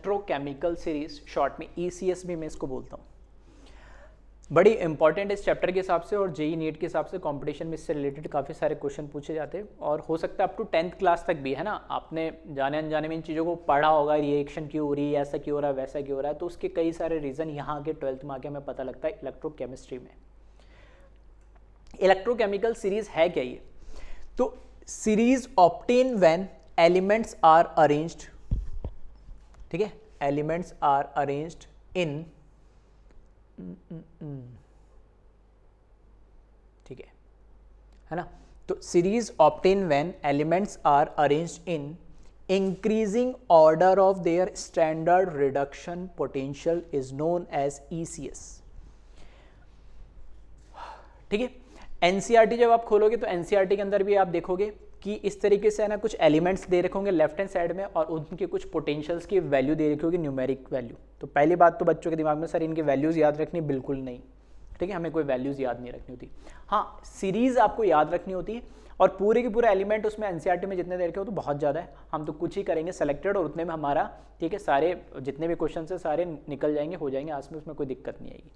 Electrochemical series, short में ECS भी मैं इसको बोलता हूँ। बड़ी इंपॉर्टेंट इस चैप्टर के हिसाब से और JEE नीट के हिसाब से कंपटीशन में इससे रिलेटेड काफ़ी सारे क्वेश्चन पूछे जाते हैं और हो सकता है अप टू 10th क्लास तक भी, है ना। आपने जाने अनजाने में इन चीज़ों को पढ़ा होगा, रिएक्शन क्यों हो रही है, ऐसा क्यों हो रहा है, वैसा क्यों हो रहा है, तो उसके कई सारे रीज़न यहाँ आके 12th में आके हमें पता लगता है इलेक्ट्रोकेमिस्ट्री में। इलेक्ट्रोकेमिकल सीरीज है क्या ये? तो series obtain when elements are arranged, ठीक है, एलिमेंट्स आर अरेंज्ड इन, ठीक है ना। तो series obtain when elements are arranged in increasing order of their standard reduction potential is known as ECS, ठीक है। NCERT जब आप खोलोगे तो NCERT के अंदर भी आप देखोगे कि इस तरीके से है ना, कुछ एलिमेंट्स दे रखे होंगे लेफ्ट हैंड साइड में और उनके कुछ पोटेंशियल्स की वैल्यू दे रखी होगी, न्यूमेरिक वैल्यू। तो पहली बात तो बच्चों के दिमाग में सर इनकी वैल्यूज़ याद रखनी, बिल्कुल नहीं, ठीक है, हमें कोई वैल्यूज़ याद नहीं रखनी होती। हाँ, सीरीज़ आपको याद रखनी होती है और पूरे के पूरे एलिमेंट उसमें NCERT में जितने दे रखे हो तो बहुत ज़्यादा है, हम तो कुछ ही करेंगे सेलेक्टेड और उतने में हमारा, ठीक है, सारे जितने भी क्वेश्चन है सारे निकल जाएंगे, हो जाएंगे आज में, उसमें कोई दिक्कत नहीं आएगी।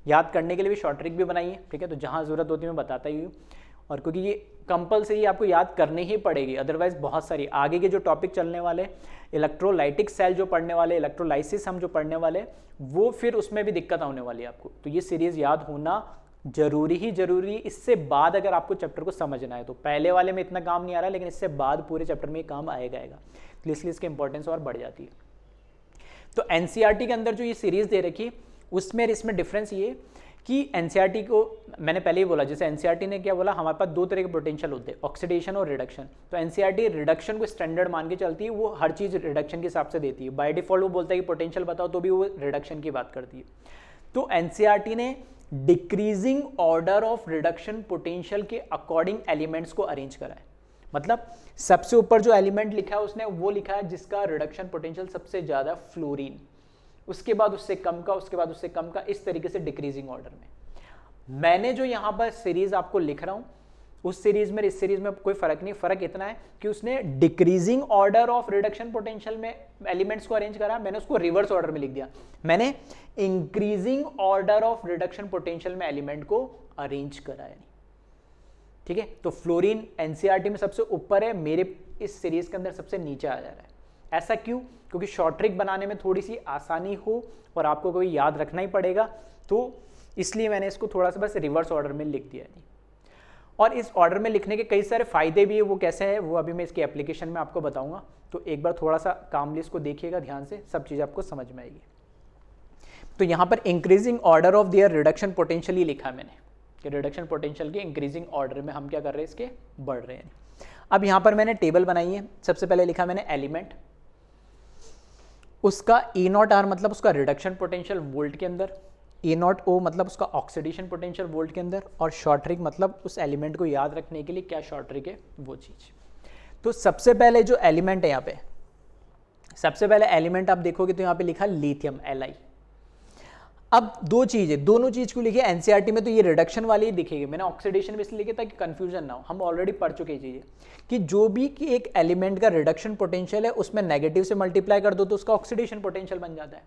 याद करने के लिए भी शॉर्ट ट्रिक भी बनाई है, ठीक है, तो जहाँ ज़रूरत होती है मैं बताता ही हूँ। और क्योंकि ये कंपलसरी आपको याद करनी ही पड़ेगी, अदरवाइज बहुत सारी आगे के जो टॉपिक चलने वाले, इलेक्ट्रोलाइटिक सेल जो पढ़ने वाले, इलेक्ट्रोलाइसिस हम जो पढ़ने वाले, वो फिर उसमें भी दिक्कत होने वाली है आपको। तो ये सीरीज याद होना जरूरी ही जरूरी। इससे बाद अगर आपको चैप्टर को समझना है तो पहले वाले में इतना काम नहीं आ रहा, लेकिन इससे बाद पूरे चैप्टर में काम आएगा, तो इसलिए इसकी इंपॉर्टेंस और बढ़ जाती है। तो NCERT के अंदर जो ये सीरीज दे रखी उसमें इसमें डिफरेंस ये कि NCERT को मैंने पहले ही बोला, जैसे NCERT ने क्या बोला, हमारे पास दो तरह के पोटेंशियल होते हैं, ऑक्सीडेशन और रिडक्शन। तो NCERT रिडक्शन को स्टैंडर्ड मान के चलती है, वो हर चीज़ रिडक्शन के हिसाब से देती है। बाय डिफॉल्ट वो बोलता है कि पोटेंशियल बताओ, तो भी वो रिडक्शन की बात करती है। तो NCERT ने decreasing order of reduction potential के अकॉर्डिंग एलिमेंट्स को अरेंज करा है। मतलब सबसे ऊपर जो एलिमेंट लिखा है उसने वो लिखा है जिसका रिडक्शन पोटेंशियल सबसे ज़्यादा फ्लोरीन, उसके बाद उससे कम का, उसके बाद उससे कम का, इस तरीके से डिक्रीजिंग ऑर्डर में। मैंने जो यहाँ पर सीरीज आपको लिख रहा हूँ उस सीरीज में इस सीरीज में कोई फर्क नहीं, फर्क इतना है कि उसने decreasing order of reduction potential में एलिमेंट्स को अरेंज करा, मैंने उसको रिवर्स ऑर्डर में लिख दिया, मैंने increasing order of reduction potential में एलिमेंट को अरेंज करा है, ठीक है। तो फ्लोरीन NCERT में सबसे ऊपर है, मेरे इस सीरीज के अंदर सबसे नीचे आ जा रहा है। ऐसा क्यों? क्योंकि शॉर्ट ट्रिक बनाने में थोड़ी सी आसानी हो और आपको कोई याद रखना ही पड़ेगा, तो इसलिए मैंने इसको थोड़ा सा बस रिवर्स ऑर्डर में लिख दिया है। और इस ऑर्डर में लिखने के कई सारे फायदे भी है, वो कैसे है वो अभी मैं इसके एप्लीकेशन में आपको बताऊंगा। तो एक बार थोड़ा सा कामली इसको देखिएगा ध्यान से, सब चीज़ आपको समझ में आएगी। तो यहाँ पर increasing order of their reduction potential ही लिखा है मैंने कि रिडक्शन पोटेंशियल के इंक्रीजिंग ऑर्डर में हम क्या कर रहे हैं, इसके बढ़ रहे हैं। अब यहाँ पर मैंने टेबल बनाई है, सबसे पहले लिखा मैंने एलिमेंट, उसका E0R मतलब उसका रिडक्शन पोटेंशियल वोल्ट के अंदर, E0O मतलब उसका ऑक्सीडेशन पोटेंशियल वोल्ट के अंदर, और शॉर्ट ट्रिक मतलब उस एलिमेंट को याद रखने के लिए क्या शॉर्ट ट्रिक है वो चीज़। तो सबसे पहले जो एलिमेंट है यहाँ पे, सबसे पहले एलिमेंट आप देखोगे तो यहाँ पे लिखा लिथियम Li। अब दो चीज़ है, दोनों चीज़ को लिखिए NCERT में तो ये रिडक्शन वाली ही दिखेगी, मैंने ऑक्सीडेशन भी इसलिए लिखा ताकि कंफ्यूजन ना हो, हम ऑलरेडी पढ़ चुके हैं चीज़ें कि जो भी कि एक एलिमेंट का रिडक्शन पोटेंशियल है उसमें नेगेटिव से मल्टीप्लाई कर दो तो उसका ऑक्सीडेशन पोटेंशियल बन जाता है।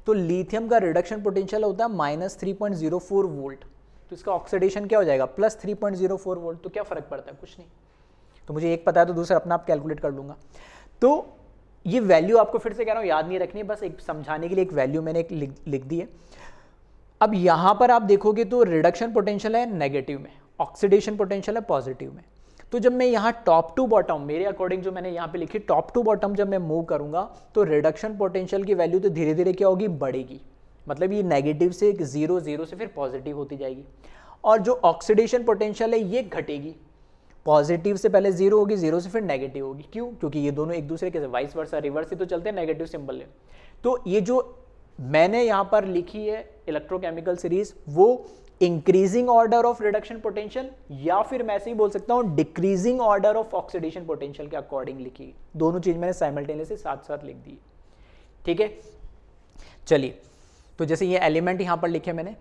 तो लिथियम का रिडक्शन पोटेंशियल होता है -3.04 वोल्ट, तो इसका ऑक्सीडेशन क्या हो जाएगा +3.04 वोल्ट। तो क्या फ़र्क पड़ता है, कुछ नहीं। तो मुझे एक पता है तो दूसरा अपना आप कैलकुलेट कर लूँगा। तो ये वैल्यू आपको फिर से कह रहा हूँ याद नहीं रखनी है, बस एक समझाने के लिए एक वैल्यू मैंने एक लिख दी है। अब यहाँ पर आप देखोगे तो रिडक्शन पोटेंशियल है नेगेटिव में, ऑक्सीडेशन पोटेंशियल है पॉजिटिव में। तो जब मैं यहाँ टॉप टू बॉटम, मेरे अकॉर्डिंग जो मैंने यहाँ पे लिखी टॉप टू बॉटम जब मैं मूव करूँगा तो रिडक्शन पोटेंशियल की वैल्यू तो धीरे धीरे क्या होगी, बढ़ेगी। मतलब ये नेगेटिव से 0 0 से फिर पॉजिटिव होती जाएगी, और जो ऑक्सीडेशन पोटेंशियल है ये घटेगी, पॉजिटिव से पहले 0 होगी, 0 से फिर नेगेटिव होगी। क्यों? क्योंकि ये दोनों एक दूसरे के वाइस वर्सा रिवर्स ही तो चलते हैं, नेगेटिव सिंबल है। तो ये जो मैंने यहाँ पर लिखी है इलेक्ट्रोकेमिकल सीरीज, वो increasing order of reduction potential या फिर मैं ऐसे ही बोल सकता हूँ decreasing order of oxidation potential के अकॉर्डिंग लिखी। दोनों चीज मैंने साइमल्टेनियसली साथ साथ लिख दी, ठीक है। चलिए, तो जैसे ये एलिमेंट यहाँ पर लिखे मैंने,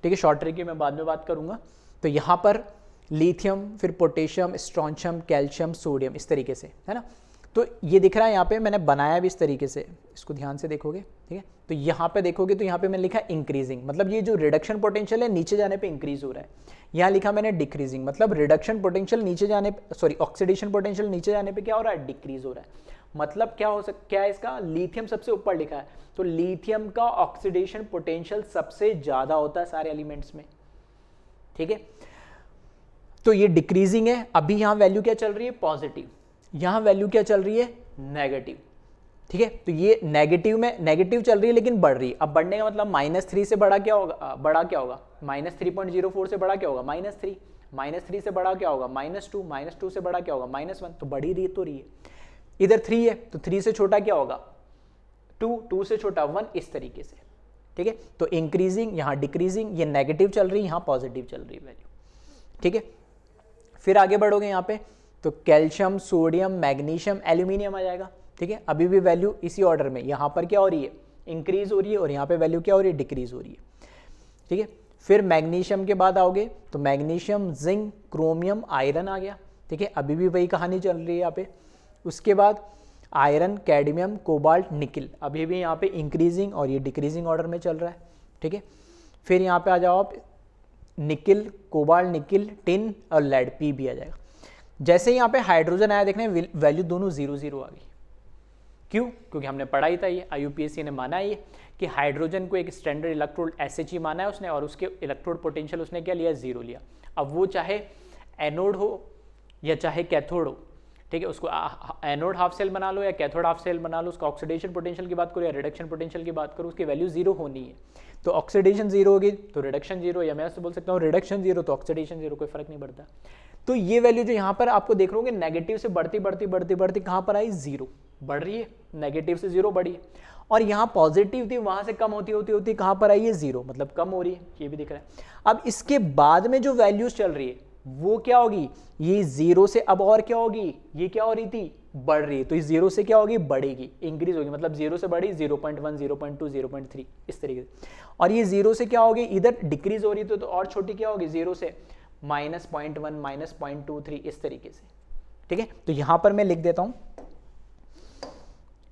ठीक है, शॉर्ट ट्रिक की मैं बाद में बात करूंगा। तो यहाँ पर लिथियम, फिर पोटेशियम, स्ट्रॉन्शियम, कैल्शियम, सोडियम, इस तरीके से, है ना। तो ये दिख रहा है यहाँ पे, मैंने बनाया भी इस तरीके से, इसको ध्यान से देखोगे, ठीक है। तो यहाँ पे देखोगे तो यहाँ पे मैंने लिखा इंक्रीजिंग, मतलब ये जो रिडक्शन पोटेंशियल है नीचे जाने पे इंक्रीज हो रहा है। यहाँ लिखा मैंने डिक्रीजिंग, मतलब रिडक्शन पोटेंशियल नीचे जाने, सॉरी ऑक्सीडेशन पोटेंशियल नीचे जाने पे क्या हो रहा है, डिक्रीज हो रहा है। मतलब क्या हो सकता, क्या है इसका, लिथियम सबसे ऊपर लिखा है, तो लिथियम का ऑक्सीडेशन पोटेंशियल सबसे ज्यादा होता है सारे एलिमेंट्स में, ठीक है। तो ये डिक्रीजिंग है। अभी यहाँ वैल्यू क्या चल रही है, पॉजिटिव, यहाँ वैल्यू क्या चल रही है, नेगेटिव, ठीक है। तो ये नेगेटिव में, नेगेटिव चल रही है लेकिन बढ़ रही है। अब बढ़ने का मतलब -3 से बड़ा क्या होगा, बड़ा क्या होगा, -3.04 से बड़ा क्या होगा, -3, -3 से बड़ा क्या होगा, -2, -2 से बड़ा क्या होगा, -1, तो बढ़ी रही तो रही है। इधर 3 है तो 3 से छोटा क्या होगा, 2, 2 से छोटा 1, इस तरीके से, ठीक है। तो इंक्रीजिंग, यहाँ डिक्रीजिंग, ये नेगेटिव चल रही है, यहाँ पॉजिटिव चल रही है वैल्यू, ठीक है। फिर आगे बढ़ोगे यहाँ पे तो कैल्शियम, सोडियम, मैग्नीशियम, एल्यूमिनियम आ जाएगा, ठीक है। अभी भी वैल्यू इसी ऑर्डर में, यहाँ पर क्या हो रही है, इंक्रीज हो रही है, और यहाँ पे वैल्यू क्या हो रही है, डिक्रीज हो रही है, ठीक है। फिर मैग्नीशियम के बाद आओगे तो मैग्नीशियम, जिंक, क्रोमियम, आयरन आ गया, ठीक है। अभी भी वही कहानी चल रही है यहाँ पे। उसके बाद आयरन, कैडमियम, कोबाल्ट, निकिल, अभी भी यहाँ पे इंक्रीजिंग और ये डिक्रीजिंग ऑर्डर में चल रहा है, ठीक है। फिर यहाँ पे आ जाओ आप, निकिल, कोबाल्ट, निकिल, टिन और लेड, पी भी आ जाएगा। जैसे यहाँ पे हाइड्रोजन आया, देखने वैल्यू दोनों 0 0 आ गई। क्यों, क्योंकि हमने पढ़ा ही था ये, IUPAC ने माना है ये कि हाइड्रोजन को एक स्टैंडर्ड इलेक्ट्रोड SHE माना है उसने, और उसके इलेक्ट्रोड पोटेंशियल उसने क्या लिया, 0 लिया। अब वो चाहे एनोड हो या चाहे कैथोड हो, ठीक है, उसको एनोड हाफ सेल बना लो या कैथोड हाफ सेल बना लो, उसका ऑक्सीडेशन पोटेंशियल की बात करो या रिडक्शन पोटेंशियल की बात करो, उसकी वैल्यू 0 होनी है। तो ऑक्सीडेशन 0 होगी तो रिडक्शन 0, या मैं ऐसे बोल सकता हूँ रिडक्शन 0 तो ऑक्सीडेशन 0, कोई फर्क नहीं पड़ता। तो ये वैल्यू जो यहाँ पर आपको देख रहे होगे, नेगेटिव से बढ़ती बढ़ती बढ़ती बढ़ती कहाँ पर आई, 0, बढ़ रही है, नेगेटिव से 0 बढ़ी है। और यहाँ पॉजिटिव थी, वहां से कम होती होती होती कहाँ पर आई है, 0, मतलब कम हो रही है, ये भी दिख रहा है। अब इसके बाद में जो वैल्यूज चल रही है वो क्या होगी, ये 0 से अब और क्या होगी, ये क्या हो रही थी, बढ़ रही है, तो इस 0 से क्या होगी, बढ़ेगी, इंक्रीज होगी, मतलब 0 से बढ़ी 0.1, 0.2, 0.3, इस तरीके से। और ये 0 से क्या होगी, इधर डिक्रीज हो रही है तो और छोटी क्या होगी, 0 से -0.1, -0.23, इस तरीके से, ठीक है। तो यहां पर मैं लिख देता हूं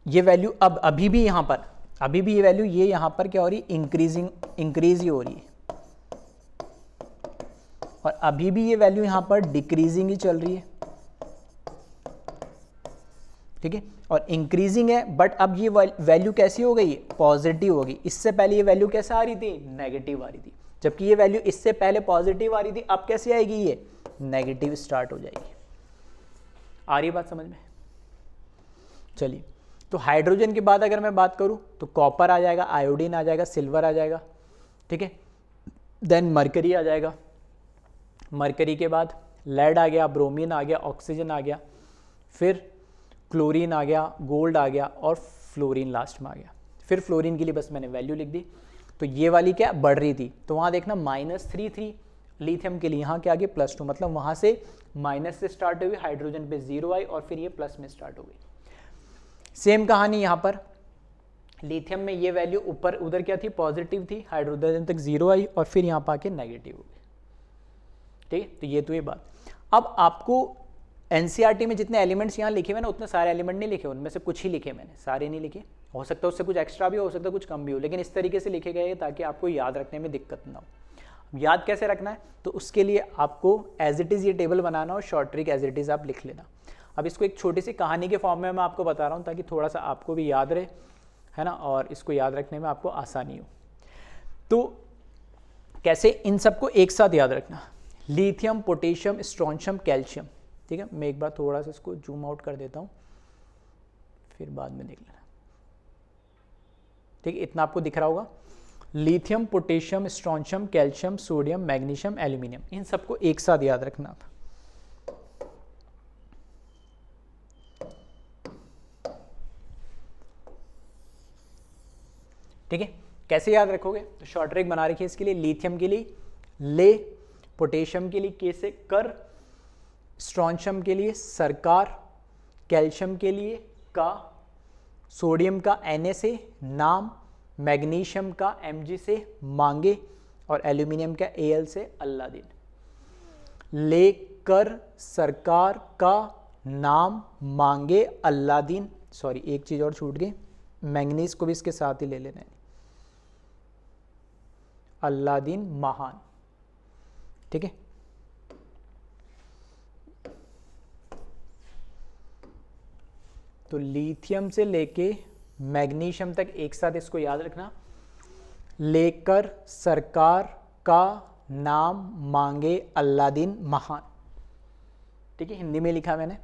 ये वैल्यू, अब अभी भी यहां पर, अभी भी ये वैल्यू, ये यहां पर क्या हो रही है, इंक्रीजिंग, इंक्रीज ही हो रही है, और अभी भी ये वैल्यू यहां पर डिक्रीजिंग ही चल रही है, ठीक है। और इंक्रीजिंग है, बट अब ये वैल्यू कैसी हो गई, पॉजिटिव हो गई। इससे पहले ये वैल्यू कैसे आ रही थी, नेगेटिव आ रही थी, जबकि ये वैल्यू इससे पहले पॉजिटिव आ रही थी, अब कैसे आएगी, ये नेगेटिव स्टार्ट हो जाएगी। आ रही बात समझ में, चलिए। तो हाइड्रोजन के बाद अगर मैं बात करूं तो कॉपर आ जाएगा, आयोडीन आ जाएगा, सिल्वर आ जाएगा, ठीक है। देन मरकरी आ जाएगा, मरकरी के बाद लेड आ गया, ब्रोमीन आ गया, ऑक्सीजन आ गया, फिर क्लोरीन आ गया, गोल्ड आ गया, और फ्लोरीन लास्ट में आ गया। फिर फ्लोरीन के लिए बस मैंने वैल्यू लिख दी, तो ये वाली क्या बढ़ रही थी, तो वहाँ देखना -3 लिथियम के लिए, यहाँ क्या आ गया, +2, मतलब वहाँ से माइनस से स्टार्ट हुई, हाइड्रोजन पे 0 आई और फिर ये प्लस में स्टार्ट हो गई। सेम कहानी यहाँ पर, लिथियम में ये वैल्यू ऊपर उधर क्या थी, पॉजिटिव थी, हाइड्रोजन तक 0 आई और फिर यहाँ पर आके नेगेटिव हो गई, ठीक है। तो ये तो ये बात। अब आपको NCERT में जितने एलिमेंट्स यहाँ लिखे हुए ना, उतने सारे एलिमेंट नहीं लिखे, उनमें से कुछ ही लिखे मैंने, सारे नहीं लिखे, हो सकता है उससे कुछ एक्स्ट्रा भी हो सकता है कुछ कम भी हो, लेकिन इस तरीके से लिखे गए ताकि आपको याद रखने में दिक्कत ना हो। याद कैसे रखना है, तो उसके लिए आपको एज इट इज़ ये टेबल बनाना और short trick as it is आप लिख लेना। अब इसको एक छोटी सी कहानी के फॉर्म में मैं आपको बता रहा हूँ ताकि थोड़ा सा आपको भी याद रहे, है ना, और इसको याद रखने में आपको आसानी हो। तो कैसे इन सबको एक साथ याद रखना, लिथियम, पोटेशियम, स्ट्रोंशियम, कैल्शियम, ठीक है। मैं एक बार थोड़ा सा इसको जूम आउट कर देता हूँ, फिर बाद में देख लेना, ठीक है। इतना आपको दिख रहा होगा, lithium, potassium, strontium, calcium, sodium, magnesium, aluminium, इन सबको एक साथ याद रखना आप। ठीक है, कैसे याद रखोगे, तो शॉर्ट ट्रिक बना रखिए इसके लिए। लिथियम के लिए ले, पोटेशियम के लिए के से कर, स्ट्रोंशियम के लिए सरकार, कैल्शियम के लिए का, सोडियम का Na से नाम, मैग्नीशियम का Mg से मांगे, और एल्यूमिनियम का Al से अल्लाह दिन। ले, कर, सरकार, का, नाम मांगे अल्लादीन, सॉरी एक चीज और छूट गई, मैंगनीज को भी इसके साथ ही ले लेना है, अल्लादीन महान। ठीक है, तो लिथियम से लेके मैग्नीशियम तक एक साथ इसको याद रखना, लेकर सरकार का नाम मांगे अल्लादीन महान। ठीक है, हिंदी में लिखा मैंने।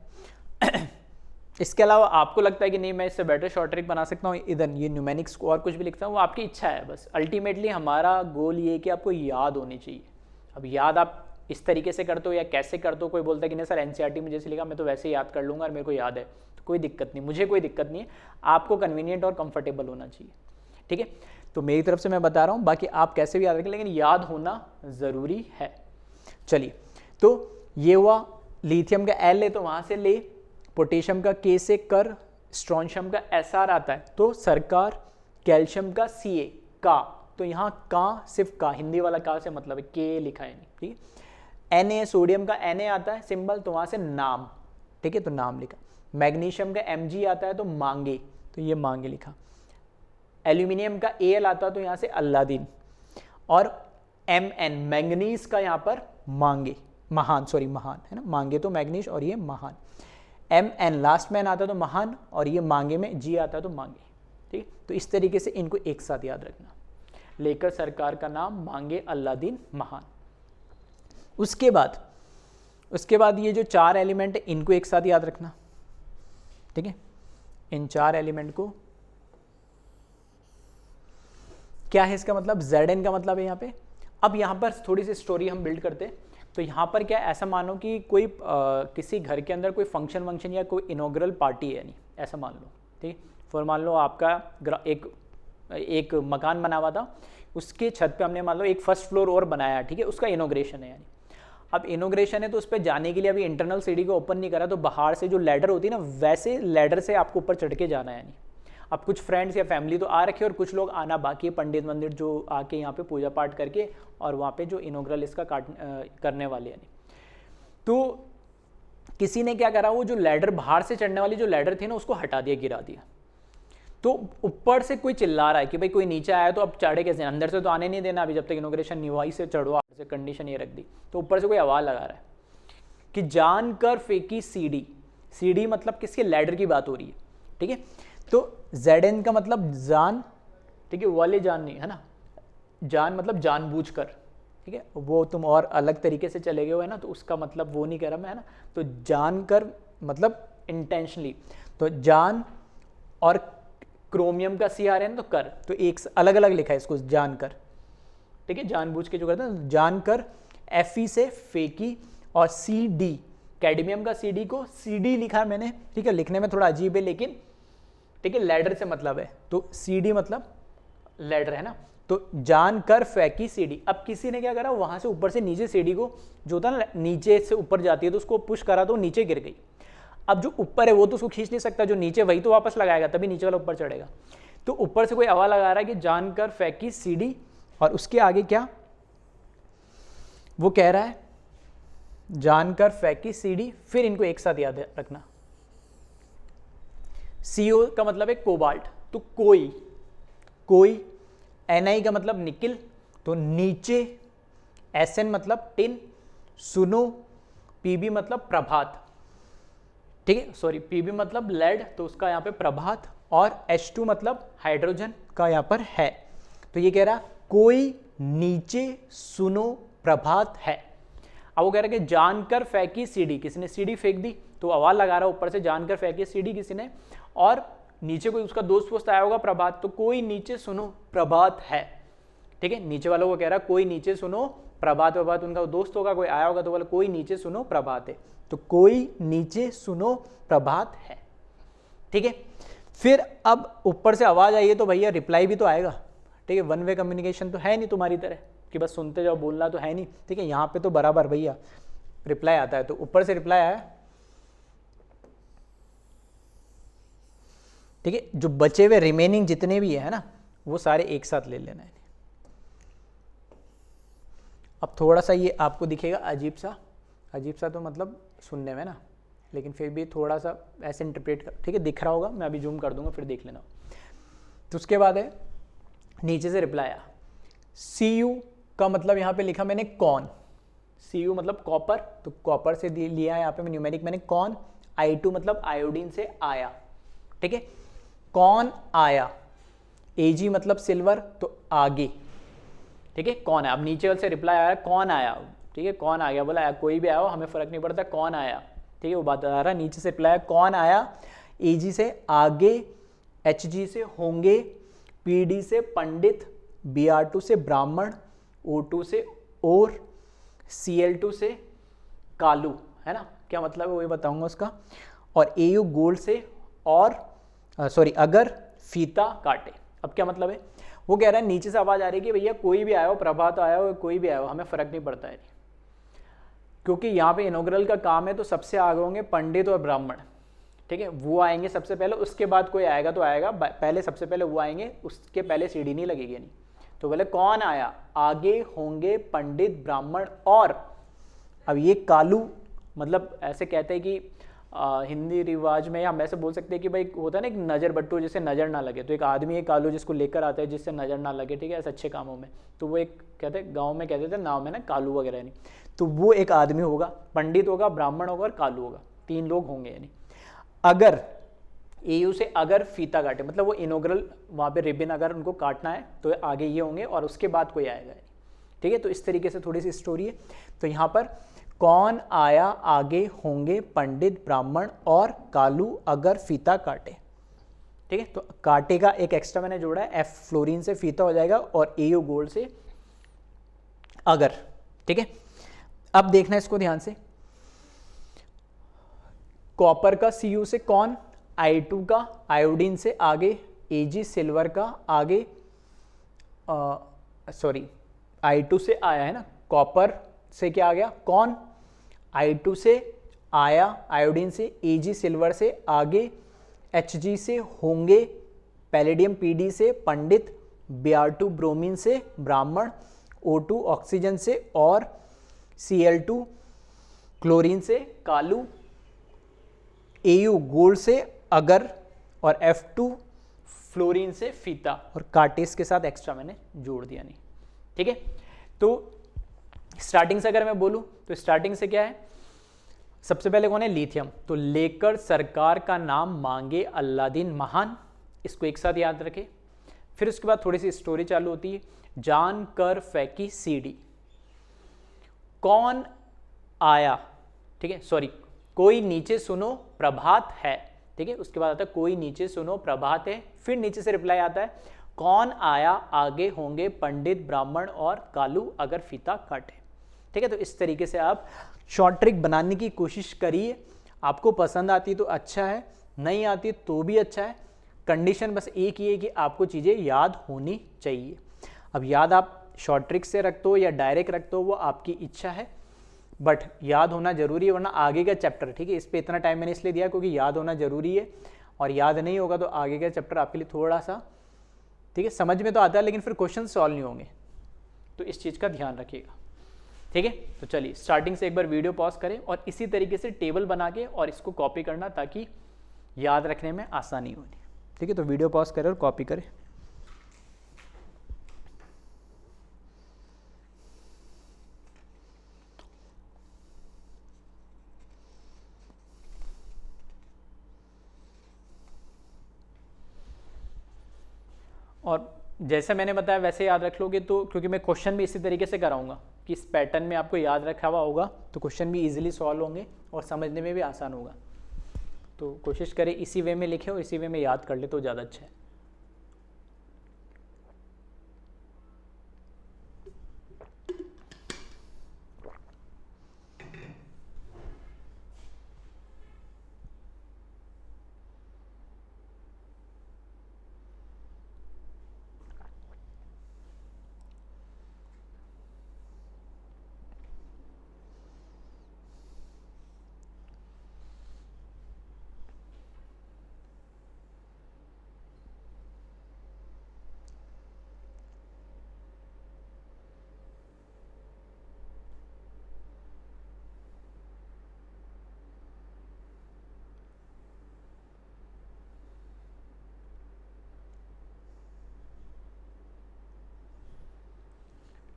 इसके अलावा आपको लगता है कि नहीं मैं इससे बेटर शॉर्ट ट्रिक बना सकता हूँ, इधर ये न्यूमेरिक्स को और कुछ भी लिखता हूँ, वो आपकी इच्छा है। बस अल्टीमेटली हमारा गोल ये है कि आपको याद होनी चाहिए। अब याद आप इस तरीके से करते हो या कैसे करते हो, कोई बोलता है कि नहीं सर एनसीईआरटी में जैसे लिखा मैं तो वैसे ही याद कर लूँगा और मेरे को याद है, तो कोई दिक्कत नहीं, मुझे कोई दिक्कत नहीं है, आपको कन्वीनियंट और कंफर्टेबल होना चाहिए। ठीक है, तो मेरी तरफ से मैं बता रहा हूँ, बाकी आप कैसे भी याद रखें, लेकिन याद होना ज़रूरी है। चलिए, तो ये हुआ लिथियम का एल है तो वहाँ से ले, पोटेशियम का के से कर, स्ट्रोंशियम का एस आर आता है तो सरकार, कैल्शियम का सी ए का, तो यहाँ का सिर्फ का, हिंदी वाला का से मतलब है, के लिखा है नहीं। ठीक है, एन ए, सोडियम का एन ए आता है सिंबल तो वहाँ से नाम। ठीक है, तो नाम लिखा। मैग्नीशियम का एम जी आता है तो मांगे, तो ये मांगे लिखा। एल्यूमिनियम का ए एल आता है तो यहाँ से अल्लादीन, और एम एन मैंगनीज का यहाँ पर मांगे, महान, सॉरी महान है ना, मांगे तो मैग्नीश और ये महान। एम एन लास्ट में आता है तो महान, और ये मांगे में जी आता है तो मांगे। ठीक, तो इस तरीके से इनको एक साथ याद रखना, लेकर सरकार का नाम मांगे अल्लादीन महान। उसके बाद ये जो चार एलिमेंट है इनको एक साथ याद रखना। ठीक है, इन चार एलिमेंट को क्या है इसका मतलब, Zn का मतलब है यहाँ पे। अब यहाँ पर थोड़ी सी स्टोरी हम बिल्ड करते हैं। तो यहाँ पर क्या, ऐसा मानो कि कोई किसी घर के अंदर कोई फंक्शन या कोई इनॉग्रल पार्टी है, यानी ऐसा मान लो। ठीक, फिर मान लो आपका एक मकान बना हुआ था, उसके छत पे हमने मान लो एक फर्स्ट फ्लोर और बनाया। ठीक है, उसका इनॉग्रेशन है, यानी अब इनॉग्रेशन है तो उस पर जाने के लिए अभी इंटरनल सीढ़ी को ओपन नहीं करा, तो बाहर से जो लैडर होती है ना, वैसे लैडर से आपको ऊपर चढ़ के जाना है। यानी अब कुछ फ्रेंड्स या फैमिली तो आ रखे और कुछ लोग आना बाकी है, पंडित मंदिर जो आके यहाँ पे पूजा पाठ करके और वहाँ पे जो इनॉग्रल इसका करने वाले। यानी तो किसी ने क्या करा, वो जो लैडर बाहर से चढ़ने वाली जो लैडर थी ना, उसको हटा दिया, गिरा दिया। तो ऊपर से कोई चिल्ला रहा है कि भाई कोई नीचे आया तो अब चढ़े कैसे, अंदर से तो आने नहीं देना अभी, जब तक इनॉग्रेशन नहीं हुआ, से चढ़ो, से कंडीशन ये रख दी। तो ऊपर से कोई आवाज़ लगा रहा है कि जानकर फेंकी सीढ़ी। सीढ़ी मतलब किसके, लैडर की बात हो रही है। ठीक है, तो Zn का मतलब जान। ठीक है, वाले जान नहीं है ना, जान मतलब जानबूझकर। ठीक है, वो तुम और अलग तरीके से चले गए हो है ना, तो उसका मतलब वो नहीं कह रहा मैं, है ना। तो जानकर मतलब इंटेंशनली, तो जान और क्रोमियम का सी आ रहा है ना, तो कर, तो एक अलग अलग लिखा है इसको, जानकर। ठीक है, जानबूझ के जो करते हैं, जानकर Fe से फेंकी, और सी डी, कैडमियम का सी डी को सी डी लिखा मैंने। ठीक है, लिखने में थोड़ा अजीब है लेकिन ठीक है, लैडर से मतलब है, तो सी डी मतलब लैडर है ना। तो जानकर फेंकी सीढ़ी। अब किसी ने क्या करा, वहां से ऊपर से नीचे सीढ़ी को, जो होता है ना नीचे से ऊपर जाती है, तो उसको पुश करा तो नीचे गिर गई। अब जो ऊपर है वो तो उसको खींच नहीं सकता, जो नीचे वही तो वापस लगाएगा, तभी नीचे वाला ऊपर चढ़ेगा। तो ऊपर से कोई आवाज लगा रहा है कि जानकर फेंकी सीढ़ी, और उसके आगे क्या वो कह रहा है, जानकर फेंकी सीढ़ी। फिर इनको एक साथ याद रखना, CO का मतलब है कोबाल्ट, तो कोई, Ni का मतलब निकिल, तो नीचे, Sn मतलब टिन, सुनो, Pb मतलब प्रभात। ठीक है, सॉरी Pb मतलब लेड, तो उसका यहाँ पे प्रभात, और H2 मतलब हाइड्रोजन का यहाँ पर है। तो ये कह रहा कोई नीचे सुनो प्रभात है। अब वो कह रहा है कि जानकर फेंकी सीढ़ी, किसी ने सीढ़ी फेंक दी, तो आवाज लगा रहा है ऊपर से, जानकर फेंकी सीढ़ी किसी ने, और नीचे कोई उसका दोस्त वोस्त आया होगा प्रभात, तो कोई नीचे सुनो प्रभात है। ठीक है, नीचे वालों को कह रहा कोई नीचे सुनो प्रभात, उनका दोस्त होगा, कोई आया होगा तो बोला कोई नीचे सुनो प्रभात है, तो कोई नीचे सुनो प्रभात है। ठीक है, फिर अब ऊपर से आवाज आई है तो भैया रिप्लाई भी तो आएगा। ठीक है, वन वे कम्युनिकेशन तो है नहीं तुम्हारी तरह कि बस सुनते जाओ, बोलना तो है नहीं। ठीक है, यहाँ पे तो बराबर भैया रिप्लाई आता है, तो ऊपर से रिप्लाई आया। ठीक है, जो बचे हुए रिमेनिंग जितने भी है ना, वो सारे एक साथ ले लेना है। अब थोड़ा सा ये आपको दिखेगा अजीब सा तो मतलब सुनने में ना, लेकिन फिर भी थोड़ा सा ऐसे इंटरप्रेट कर, ठीक है, दिख रहा होगा, मैं अभी जूम कर दूंगा, फिर देख लेना। तो उसके बाद है नीचे से रिप्लाई आया, Cu का मतलब यहाँ पे लिखा मैंने कौन, Cu मतलब कॉपर, तो कॉपर से लिया यहाँ पे मैं न्यूमेरिक मैंने कौन, I2 मतलब आयोडीन से आया, ठीक है, कौन आया, Ag मतलब सिल्वर, तो आगे, ठीक है, कौन आया। अब नीचे वाले से रिप्लाई आया कौन आया, ठीक है, कौन आ गया, बोला कोई भी आया हो हमें फर्क नहीं पड़ता, कौन आया, ठीक है, वो बात आ रहा है। नीचे से रिप्लाई कौन आया, Ag से आगे, Hg से होंगे, Pd से पंडित, Br2 से ब्राह्मण, O2 से और, Cl2 से कालू, है ना, क्या मतलब है वही बताऊंगा उसका, और Au गोल्ड से, और सॉरी अगर फीता काटे। अब क्या मतलब है, वो कह रहा है नीचे से आवाज आ रही है कि भैया कोई भी आया हो, प्रभात आया हो, कोई भी आया हो, हमें फर्क नहीं पड़ता है, क्योंकि यहाँ पे इनॉग्रल का काम है, तो सबसे आगे होंगे पंडित और ब्राह्मण, ठीक है, वो आएंगे सबसे पहले, उसके बाद कोई आएगा तो आएगा, पहले सबसे पहले वो आएंगे, उसके पहले सीढ़ी नहीं लगेगी नहीं। तो बोले कौन आया, आगे होंगे पंडित ब्राह्मण और, अब ये कालू मतलब ऐसे कहते हैं कि हिंदी रिवाज में हम ऐसे बोल सकते हैं कि भाई होता है ना एक नज़र बट्टू, जिससे नज़र ना लगे, तो एक आदमी एक कालू जिसको लेकर आता है जिससे नज़र ना लगे, ठीक है, ऐसे अच्छे कामों में, तो वो एक कहते हैं गाँव में कहते थे नाव में ना कालू वगैरह नहीं, तो वो एक आदमी होगा, पंडित होगा, ब्राह्मण होगा और कालू होगा, 3 लोग होंगे यानी। अगर Au से अगर फीता काटे, मतलब वो इनोग्रल वहाँ पे रिबिन अगर उनको काटना है तो आगे ये होंगे और उसके बाद कोई आएगा, ठीक है, तो इस तरीके से थोड़ी सी स्टोरी है। तो यहाँ पर कौन आया, आगे होंगे पंडित ब्राह्मण और कालू अगर फीता काटे, ठीक है, तो काटे का एक एक्स्ट्रा मैंने जोड़ा है, F फ्लोरीन से फीता हो जाएगा और Au गोल्ड से अगर, ठीक है। अब देखना इसको ध्यान से, कॉपर का Cu से कौन, I2 का आयोडीन से आगे, Ag सिल्वर का आगे, सॉरी I2 से आया है ना, कॉपर से क्या आ गया कौन, I2 से आया आयोडीन से, Ag सिल्वर से आगे, Hg से होंगे, पैलेडियम Pd से पंडित, Br2 ब्रोमीन से ब्राह्मण, O2 ऑक्सीजन से और, Cl2 क्लोरीन से कालू, Au गोल्ड से अगर और F2 फ्लोरीन से फीता, और कार्टेस के साथ एक्स्ट्रा मैंने जोड़ दिया नहीं, ठीक है। तो स्टार्टिंग से अगर मैं बोलूं तो स्टार्टिंग से क्या है, सबसे पहले कौन है, लिथियम, तो लेकर सरकार का नाम मांगे अल्लादीन महान, इसको एक साथ याद रखें। फिर उसके बाद थोड़ी सी स्टोरी चालू होती है, जान कर फेंकी सीडी, कौन आया, ठीक है, सॉरी कोई नीचे सुनो प्रभात है, ठीक है, उसके बाद आता है कोई नीचे सुनो प्रभात है, फिर नीचे से रिप्लाई आता है कौन आया, आगे होंगे पंडित ब्राह्मण और कालू अगर फीता काटे, ठीक है। तो इस तरीके से आप शॉर्ट ट्रिक बनाने की कोशिश करिए, आपको पसंद आती तो अच्छा है, नहीं आती तो भी अच्छा है, कंडीशन बस एक ही है कि आपको चीज़ें याद होनी चाहिए। अब याद आप शॉर्ट ट्रिक से रखते हो या डायरेक्ट रखते हो वो आपकी इच्छा है, बट याद होना जरूरी है, वरना आगे का चैप्टर, ठीक है, इस पे इतना टाइम मैंने इसलिए दिया क्योंकि याद होना जरूरी है, और याद नहीं होगा तो आगे का चैप्टर आपके लिए थोड़ा सा, ठीक है, समझ में तो आता है लेकिन फिर क्वेश्चन सॉल्व नहीं होंगे, तो इस चीज़ का ध्यान रखिएगा, ठीक है। तो चलिए स्टार्टिंग से एक बार वीडियो पॉज करें और इसी तरीके से टेबल बना के और इसको कॉपी करना ताकि याद रखने में आसानी होगी, ठीक है। तो वीडियो पॉज करें और कॉपी करें। और जैसे मैंने बताया वैसे याद रख लोगे तो, क्योंकि मैं क्वेश्चन भी इसी तरीके से कराऊंगा कि इस पैटर्न में आपको याद रखा हुआ होगा तो क्वेश्चन भी इजीली सॉल्व होंगे और समझने में भी आसान होगा। तो कोशिश करें इसी वे में लिखे और इसी वे में याद कर ले तो ज़्यादा अच्छा है।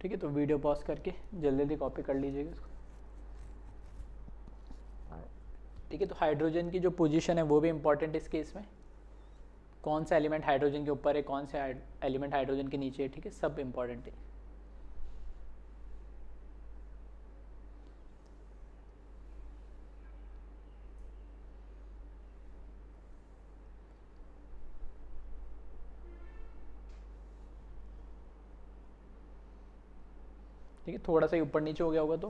ठीक है, तो वीडियो पॉज करके जल्दी जल्दी कॉपी कर लीजिएगा इसको। ठीक है, तो हाइड्रोजन की जो पोजीशन है वो भी इंपॉर्टेंट इस केस में, कौन सा एलिमेंट हाइड्रोजन के ऊपर है, कौन सा एलिमेंट हाइड्रोजन के नीचे है, ठीक है, सब इंपॉर्टेंट है। ठीक है, थोड़ा सा ऊपर नीचे हो गया होगा तो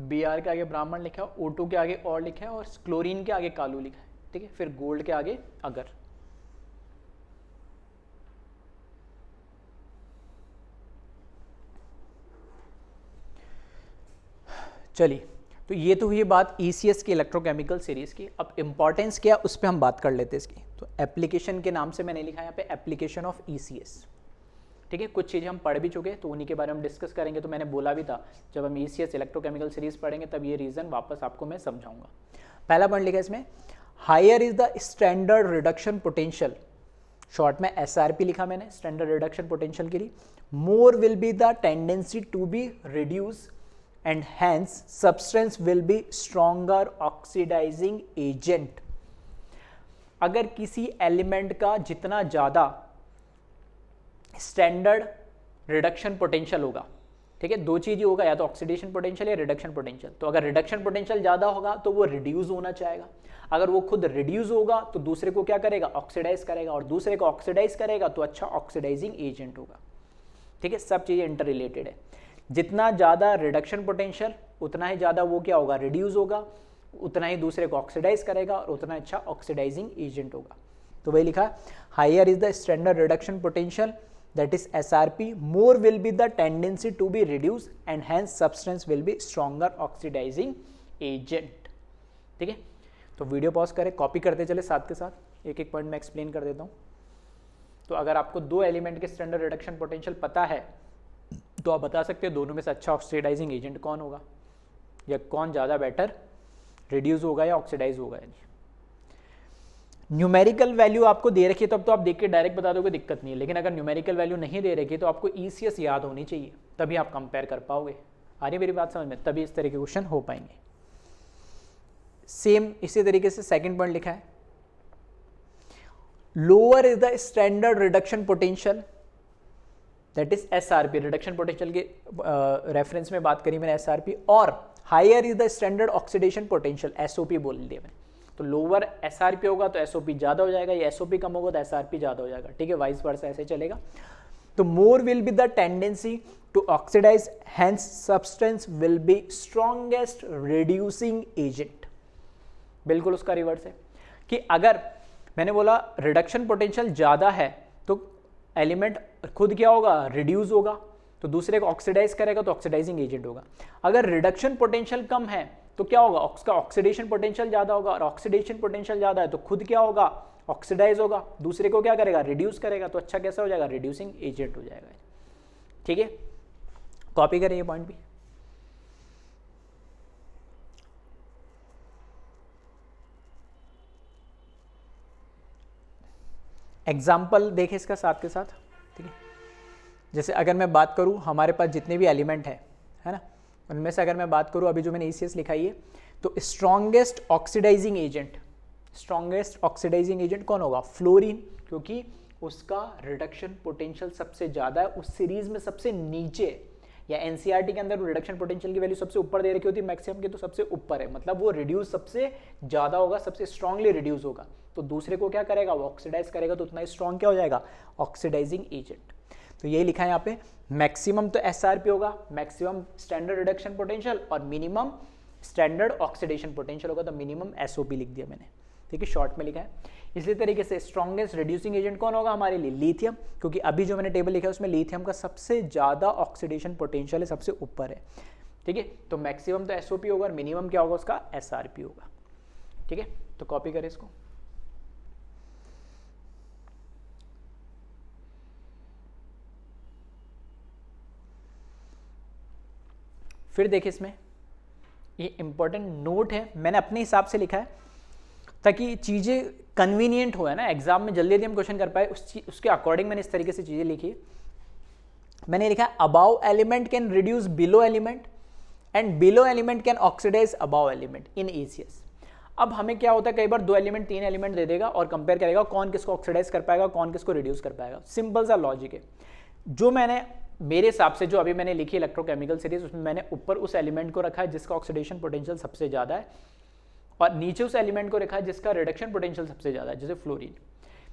Br के आगे ब्राह्मण लिखा है, O2 के आगे और लिखा है, और क्लोरीन के आगे कालू लिखा है। ठीक है, फिर गोल्ड के आगे अगर। चलिए, तो ये तो हुई बात ECS की इलेक्ट्रोकेमिकल सीरीज की। अब इंपॉर्टेंस क्या उस पर हम बात कर लेते हैं इसकी। तो एप्लीकेशन के नाम से मैंने लिखा है यहाँ पे एप्लीकेशन ऑफ ECS। ठीक है, कुछ चीज़ें हम पढ़ भी चुके हैं तो उन्हीं के बारे में डिस्कस करेंगे। तो मैंने बोला भी था जब हम ECS इलेक्ट्रोकेमिकल सीरीज पढ़ेंगे तब ये रीज़न वापस आपको मैं समझाऊंगा। पहला पॉइंट लिखा है इसमें, higher is the standard reduction potential, short में SRP लिखा मैंने स्टैंडर्ड रिडक्शन पोटेंशियल के लिए। More will be the tendency to be reduce and hence substance will be stronger oxidising agent. अगर किसी एलिमेंट का जितना ज़्यादा स्टैंडर्ड रिडक्शन पोटेंशियल होगा, ठीक है, दो चीज ही होगा, या तो ऑक्सीडेशन पोटेंशियल या रिडक्शन पोटेंशियल। तो अगर रिडक्शन पोटेंशियल ज्यादा होगा तो वो रिड्यूस होना चाहेगा, अगर वो खुद रिड्यूस होगा तो दूसरे को क्या करेगा, ऑक्सीडाइज करेगा, और दूसरे को ऑक्सीडाइज करेगा तो अच्छा ऑक्सीडाइजिंग एजेंट होगा। ठीक है, सब चीजें इंटर रिलेटेड है। जितना ज्यादा रिडक्शन पोटेंशियल उतना ही ज्यादा वो क्या होगा, रिड्यूस होगा, उतना ही दूसरे को ऑक्सीडाइज करेगा और उतना अच्छा ऑक्सीडाइजिंग एजेंट होगा। तो वही लिखा, higher is the standard reduction potential that is SRP, more will be the tendency to be reduced and hence substance will be stronger oxidizing agent। ठीक है, तो वीडियो पॉज करें, कॉपी करते चले, साथ के साथ एक एक पॉइंट में एक्सप्लेन कर देता हूँ। तो अगर आपको दो एलिमेंट के स्टैंडर्ड रिडक्शन पोटेंशियल पता है तो आप बता सकते हो दोनों में से अच्छा ऑक्सीडाइजिंग एजेंट कौन होगा, या कौन ज़्यादा बेटर रिड्यूस होगा या ऑक्सीडाइज होगा। न्यूमेरिकल वैल्यू आपको दे रखी है तब तो आप देख के डायरेक्ट बता दोगे, दिक्कत नहीं है। लेकिन अगर न्यूमेरिकल वैल्यू नहीं दे रखी तो आपको ECS याद होनी चाहिए, तभी आप कंपेयर कर पाओगे। आ रही मेरी बात समझ में, तभी इस तरह के क्वेश्चन हो पाएंगे। सेम इसी तरीके से सेकंड पॉइंट लिखा है, lower is the standard reduction potential that is SRP, reduction potential के रेफरेंस में बात करी मैंने SRP, और higher is the standard oxidation potential SOP बोल दिया मैंने। तो लोअर SRP होगा तो SOP ज़्यादा हो जाएगा, या SOP कम होगा तो SRP ज़्यादा हो जाएगा। ठीक है, वाइस वर्सा ऐसे चलेगा। तो more will be the tendency to oxidise, hence substance will be strongest reducing agent. बिल्कुल उसका रिवर्स है कि अगर मैंने बोला रिडक्शन पोटेंशियल ज़्यादा है तो एलिमेंट खुद क्या होगा, रिड्यूस होगा, तो दूसरे को ऑक्सीडाइज करेगा तो ऑक्सीडाइजिंग एजेंट होगा। अगर रिडक्शन पोटेंशियल कम है तो क्या होगा, उसका ऑक्सीडेशन पोटेंशियल ज्यादा होगा, और ऑक्सीडेशन पोटेंशियल ज्यादा है तो खुद क्या होगा, ऑक्सीडाइज होगा, दूसरे को क्या करेगा, रिड्यूस करेगा, तो अच्छा कैसा हो जाएगा, रिड्यूसिंग एजेंट हो जाएगा। ठीक है, कॉपी करें ये पॉइंट भी। एग्जाम्पल देखें इसका साथ के साथ। ठीक है, जैसे अगर मैं बात करूं हमारे पास जितने भी एलिमेंट है ना, उनमें से अगर मैं बात करूं अभी जो मैंने ECS लिखाई है, तो स्ट्रॉन्गेस्ट ऑक्सीडाइजिंग एजेंट कौन होगा, फ्लोरीन, क्योंकि उसका रिडक्शन पोटेंशियल सबसे ज़्यादा है, उस सीरीज में सबसे नीचे, या NCERT के अंदर रिडक्शन पोटेंशियल की वैल्यू सबसे ऊपर दे रखी होती है मैक्सिमम की, तो सबसे ऊपर है, मतलब वो रिड्यूस सबसे ज़्यादा होगा, सबसे स्ट्रांगली रिड्यूस होगा। तो दूसरे को क्या करेगा, वो ऑक्सीडाइज करेगा, तो उतना ही स्ट्रॉन्ग क्या हो जाएगा, ऑक्सीडाइजिंग एजेंट। तो यही लिखा है यहाँ पे, मैक्सिमम तो SRP होगा, मैक्सिमम स्टैंडर्ड रिडक्शन पोटेंशियल, और मिनिमम स्टैंडर्ड ऑक्सीडेशन पोटेंशियल होगा, तो मिनिमम SOP लिख दिया मैंने। ठीक है, शॉर्ट में लिखा है। इसी तरीके से स्ट्रॉन्गेस्ट रिड्यूसिंग एजेंट कौन होगा हमारे लिए, लिथियम, क्योंकि अभी जो मैंने टेबल लिखा है उसमें लिथियम का सबसे ज़्यादा ऑक्सीडेशन पोटेंशियल है, सबसे ऊपर है। ठीक है, तो मैक्सिमम तो SOP होगा और मिनिमम क्या होगा उसका, SRP होगा। ठीक है, तो कॉपी करें इसको। फिर देखिए इसमें ये इंपॉर्टेंट नोट है, मैंने अपने हिसाब से लिखा है ताकि चीज़ें कन्वीनियंट हो, है ना, एग्जाम में जल्दी जल्दी हम क्वेश्चन कर पाए, उसके अकॉर्डिंग मैंने इस तरीके से चीज़ें लिखी। मैंने लिखा है above element can reduce below element and below element can oxidise above element in ECS। अब हमें क्या होता है, कई बार 2 एलिमेंट 3 एलिमेंट दे देगा और कंपेयर करेगा कौन किसको ऑक्सीडाइज कर पाएगा, कौन किसको रिड्यूस कर पाएगा। सिंपल सा लॉजिक है। जो मैंने मेरे हिसाब से जो अभी मैंने लिखी इलेक्ट्रोकेमिकल सीरीज, उसमें मैंने ऊपर उस एलिमेंट को रखा है जिसका ऑक्सीडेशन पोटेंशियल सबसे ज़्यादा है और नीचे उस एलिमेंट को रखा है जिसका रिडक्शन पोटेंशियल सबसे ज़्यादा है, जैसे फ्लोरीन।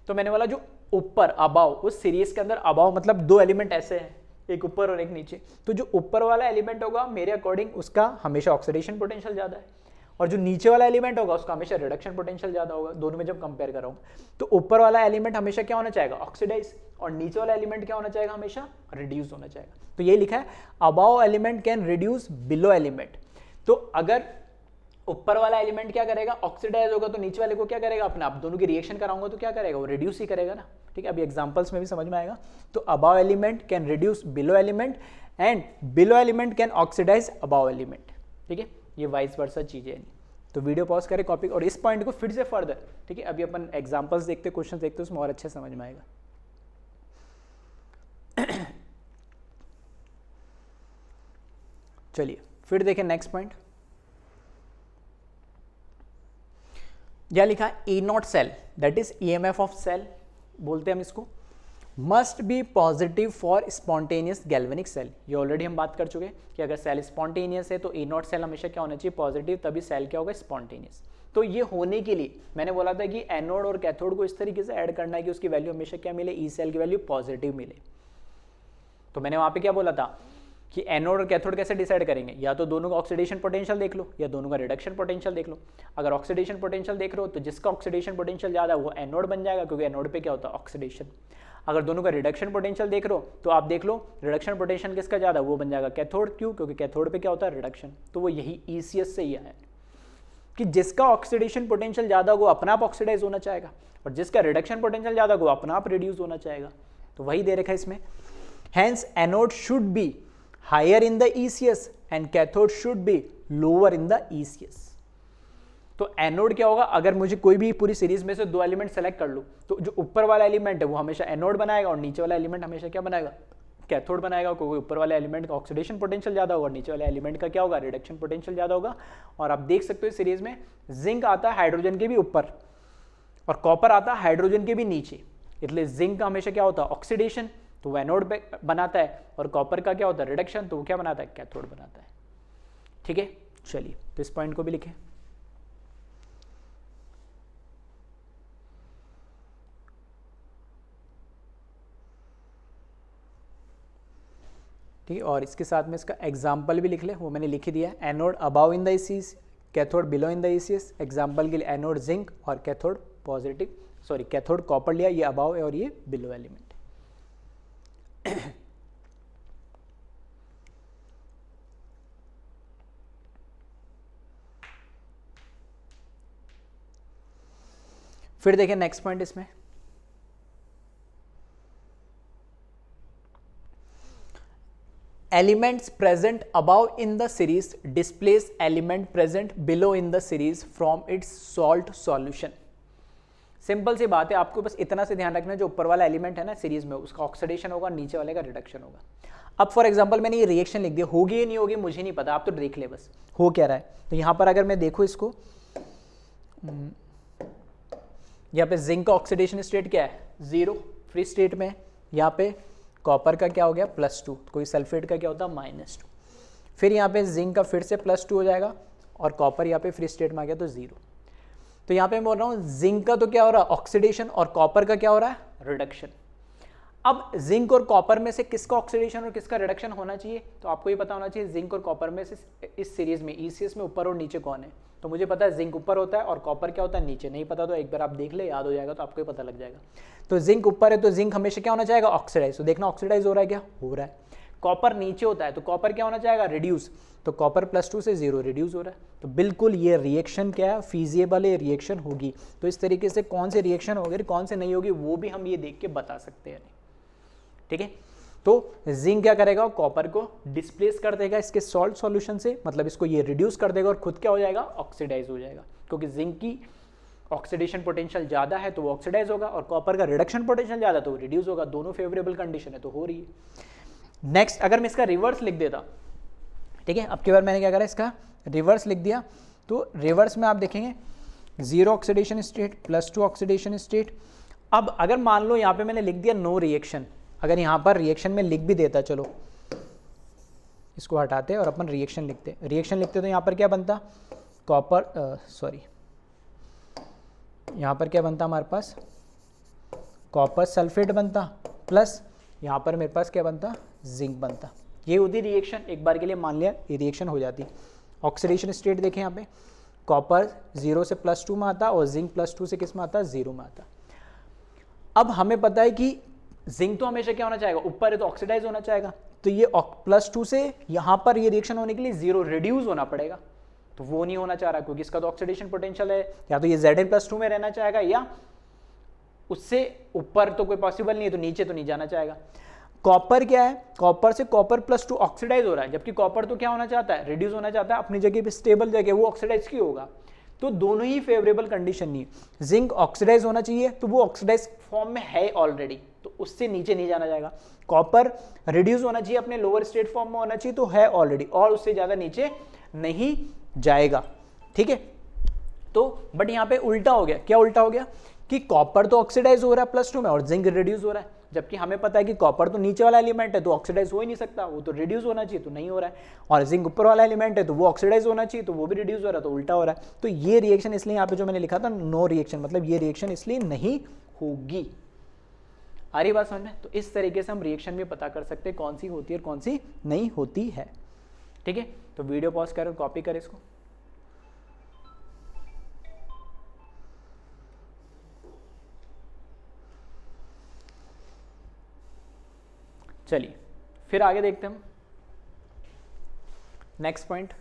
तो मैंने बोला जो ऊपर अबाव, उस सीरीज के अंदर अबाव मतलब 2 एलिमेंट ऐसे हैं, एक ऊपर और एक नीचे। तो जो ऊपर वाला एलिमेंट होगा मेरे अकॉर्डिंग उसका हमेशा ऑक्सीडेशन पोटेंशियल ज़्यादा है और जो नीचे वाला एलिमेंट होगा उसका हमेशा रिडक्शन पोटेंशियल ज़्यादा होगा। दोनों में जब कंपेयर कर रहा हूँ तो ऊपर वाला एलिमेंट हमेशा क्या होना चाहेगा, ऑक्सीडाइज, और नीचे वाला एलिमेंट क्या होना चाहेगा, हमेशा रिड्यूस होना चाहेगा। तो ये लिखा है above element can reduce below element. तो अगर ऊपर वाला एलिमेंट क्या करेगा, ऑक्सीडाइज होगा, तो नीचे वाले को क्या करेगा, अपना आप दोनों की रिएक्शन कराऊंगा तो क्या करेगा, वो रिड्यूस ही करेगा ना। ठीक है, अभी एग्जांपल्स में भी समझ में आएगा। तो above element can reduce below element and below element can oxidise above element. ठीक है, ये वाइस वर्सा चीजें हैं। तो वीडियो पॉज करें, कॉपी और इस पॉइंट को फिर से फर्दर, ठीक है, अभी अपन एग्जांपल्स देखते, क्वेश्चन देखते, उसमें और अच्छे समझ में आएगा। चलिए फिर देखें नेक्स्ट पॉइंट। यह लिखा है E naught cell, that is EMF of cell बोलते हैं हम इसको, must be positive for spontaneous galvanic cell. ये ऑलरेडी हम बात कर चुके हैं कि अगर सेल स्पॉन्टेनियस है तो E नॉट सेल हमेशा क्या होना चाहिए, पॉजिटिव, तभी सेल क्या होगा, स्पॉन्टेनियस। तो ये होने के लिए मैंने बोला था कि एनोड और कैथोड को इस तरीके से ऐड करना है कि उसकी वैल्यू हमेशा क्या मिले, ई सेल की वैल्यू पॉजिटिव मिले। तो मैंने वहां पे क्या बोला था कि एनोड और कैथोड कैसे डिसाइड करेंगे, या तो दोनों का ऑक्सीडेशन पोटेंशियल देख लो या दोनों का रिडक्शन पोटेंशियल देख लो। अगर ऑक्सीडेशन पोटेंशियल देख रहे हो तो जिसका ऑक्सीडेशन पोटेंशियल ज़्यादा है वो एनोड बन जाएगा, क्योंकि एनोड पे क्या होता है, ऑक्सीडेशन। अगर दोनों का रिडक्शन पोटेंशियल देख रहे हो तो आप देख लो रिडक्शन पोटेंशियल किसका ज़्यादा, वो बन जाएगा कैथोड। क्यों, क्योंकि कैथोड पे क्या होता है, रिडक्शन। तो वो यही ECS से ही आया कि जिसका ऑक्सीडेशन पोटेंशियल ज़्यादा वो अपना आप ऑक्सीडाइज होना चाहेगा और जिसका रिडक्शन पोटेंशियल ज़्यादा वो अपना आप रिड्यूस होना चाहेगा। तो वही दे रखा है इसमें। Hence anode should be higher in the ECS and cathode should be lower in the ECS। तो एनोड क्या होगा, अगर मुझे कोई भी पूरी सीरीज में से 2 एलिमेंट सेलेक्ट कर लूँ तो जो ऊपर वाला एलिमेंट है वो हमेशा एनोड बनाएगा और नीचे वाला एलिमेंट हमेशा क्या बनाएगा, कैथोड बनाएगा, क्योंकि ऊपर वाले एलिमेंट का ऑक्सीडेशन पोटेंशियल ज़्यादा होगा और नीचे वाले एलिमेंट का क्या होगा, रिडक्शन पोटेंशियल ज़्यादा होगा। और आप देख सकते हो सीरीज में जिंक आता है हाइड्रोजन के भी ऊपर और कॉपर आता है हाइड्रोजन के भी नीचे, इसलिए जिंक का हमेशा क्या होता है, ऑक्सीडेशन, तो वो एनोड पे बनाता है, और कॉपर का क्या होता है, रिडक्शन, तो वो क्या बनाता है, कैथोड बनाता है। ठीक है, चलिए तो इस पॉइंट को भी लिखें। ठीक है, और इसके साथ में इसका एग्जाम्पल भी लिख ले, वो मैंने लिख ही दिया है। Anode above in the ECS, cathode below in the ECS। Example के लिए एनोड जिंक और cathode positive, sorry cathode copper लिया, ये अबाव है और ये बिलो एलिमेंट। फिर देखें नेक्स्ट पॉइंट इसमें। Elements present above in the series displace element present below in the series from its salt solution. Simple सी बात है, आपको बस इतना से ध्यान रखना, जो ऊपर वाला एलिमेंट है ना सीरीज में उसका ऑक्सीडेशन होगा, नीचे वाले का रिडक्शन होगा। अब फॉर एग्जांपल मैंने ये रिएक्शन लिख दिया, होगी या नहीं होगी मुझे नहीं पता, आप तो देख ले बस हो क्या रहा है। तो यहाँ पर अगर मैं देखूँ इसको, यहाँ पे जिंक का ऑक्सीडेशन स्टेट क्या है, 0 फ्री स्टेट में। यहाँ पे कॉपर का क्या हो गया, +2, कोई सल्फेट का क्या होता है, -2। फिर यहाँ पे जिंक का फिर से +2 हो जाएगा और कॉपर यहाँ पे फ्री स्टेट में आ गया तो 0। तो यहाँ पे मैं बोल रहा हूँ जिंक का तो क्या हो रहा है, ऑक्सीडेशन, और कॉपर का क्या हो रहा है, रिडक्शन। अब जिंक और कॉपर में से किसका ऑक्सीडेशन और किसका रिडक्शन होना चाहिए, तो आपको ये पता होना चाहिए जिंक और कॉपर में से इस सीरीज में ECS में ऊपर और नीचे कौन है। तो मुझे पता है जिंक ऊपर होता है और कॉपर क्या होता है, नीचे। नहीं पता तो एक बार आप देख ले, याद हो जाएगा तो आपको ही पता लग जाएगा। तो जिंक ऊपर है तो जिंक हमेशा क्या होना चाहेगा, ऑक्सीडाइज। तो देखना ऑक्सीडाइज हो रहा है, क्या हो रहा है। कॉपर नीचे होता है तो कॉपर क्या होना चाहेगा, रिड्यूस। तो कॉपर +2 से 0 रिड्यूस हो रहा है। तो बिल्कुल ये रिएक्शन क्या है, फीजिएबल है, रिएक्शन होगी। तो इस तरीके से कौन से रिएक्शन होगी कौन से नहीं होगी वो भी हम ये देख के बता सकते हैं। ठीक है, तो जिंक क्या करेगा, कॉपर को डिस्प्लेस कर देगा इसके सॉल्ट सॉल्यूशन से, मतलब इसको ये रिड्यूस कर देगा और खुद क्या हो जाएगा, ऑक्सीडाइज हो जाएगा। क्योंकि जिंक की ऑक्सीडेशन पोटेंशियल ज़्यादा है तो वो ऑक्सीडाइज होगा और कॉपर का रिडक्शन पोटेंशियल ज़्यादा तो वो रिड्यूस होगा। दोनों फेवरेबल कंडीशन है तो हो रही है। नेक्स्ट अगर मैं इसका रिवर्स लिख देता, ठीक है, अब की बार मैंने क्या करा, इसका रिवर्स लिख दिया, तो रिवर्स में आप देखेंगे 0 ऑक्सीडेशन स्टेट +2 ऑक्सीडेशन स्टेट। अब अगर मान लो यहाँ पे मैंने लिख दिया नो रिएक्शन, अगर यहाँ पर रिएक्शन में लिख भी देता, चलो इसको हटाते और अपन रिएक्शन लिखते तो यहाँ पर क्या बनता, यहाँ पर क्या बनता हमारे पास, कॉपर सल्फेट बनता, प्लस यहाँ पर मेरे पास क्या बनता, जिंक बनता। ये होती रिएक्शन, एक बार के लिए मान लिया ये रिएक्शन हो जाती। ऑक्सीडेशन स्टेट देखें यहाँ पे, कॉपर 0 से +2 में आता और जिंक +2 से किस में आता, 0 में आता। अब हमें पता है कि जिंक तो हमेशा क्या होना चाहेगा, ऊपर है तो ऑक्सीडाइज होना चाहेगा, तो ये +2 से यहाँ पर ये रिएक्शन होने के लिए 0 रिड्यूस होना पड़ेगा, तो वो नहीं होना चाह रहा क्योंकि इसका तो ऑक्सीडेशन पोटेंशियल है, या तो ये Zn+2 में रहना चाहेगा या उससे ऊपर, तो कोई पॉसिबल नहीं है, तो नीचे तो नहीं जाना चाहेगा। कॉपर क्या है, कॉपर से कॉपर +2 ऑक्सीडाइज हो रहा है, जबकि कॉपर तो क्या होना चाहता है, रिड्यूस होना चाहता है, अपनी जगह पे स्टेबल जगह, वो ऑक्सीडाइज क्यों होगा, तो दोनों ही फेवरेबल कंडीशन नहीं है। जिंक ऑक्सीडाइज होना चाहिए, तो वो ऑक्सीडाइज फॉर्म में है ऑलरेडी, तो उससे नीचे नहीं जाना जाएगा। कॉपर रिड्यूस होना चाहिए, अपने लोअर स्टेट फॉर्म में होना चाहिए, तो है ऑलरेडी, और उससे ज्यादा नीचे नहीं जाएगा, ठीक है। तो बट यहाँ पे उल्टा हो गया, क्या उल्टा हो गया कि कॉपर तो ऑक्सीडाइज हो रहा है +2 में और जिंक रिड्यूस हो रहा है, जबकि हमें पता है कि कॉपर तो नीचे वाला एलिमेंट है तो ऑक्सीडाइज हो ही नहीं सकता, वो तो रिड्यूस होना चाहिए, तो नहीं हो रहा है, और जिंक ऊपर वाला एलिमेंट है तो वो ऑक्सीडाइज होना चाहिए, तो वो भी रिड्यूस हो रहा है, तो उल्टा हो रहा है। तो ये रिएक्शन इसलिए यहाँ पे जो मैंने लिखा था नो रिएक्शन, मतलब ये रिएक्शन इसलिए नहीं होगी। आ रही बात समझ में? तो इस तरीके से हम रिएक्शन में पता कर सकते हैं कौन सी होती है और कौन सी नहीं होती है, ठीक है। तो वीडियो पॉज करो, कॉपी करें इसको। चलिए फिर आगे देखते हैं हम नेक्स्ट पॉइंट।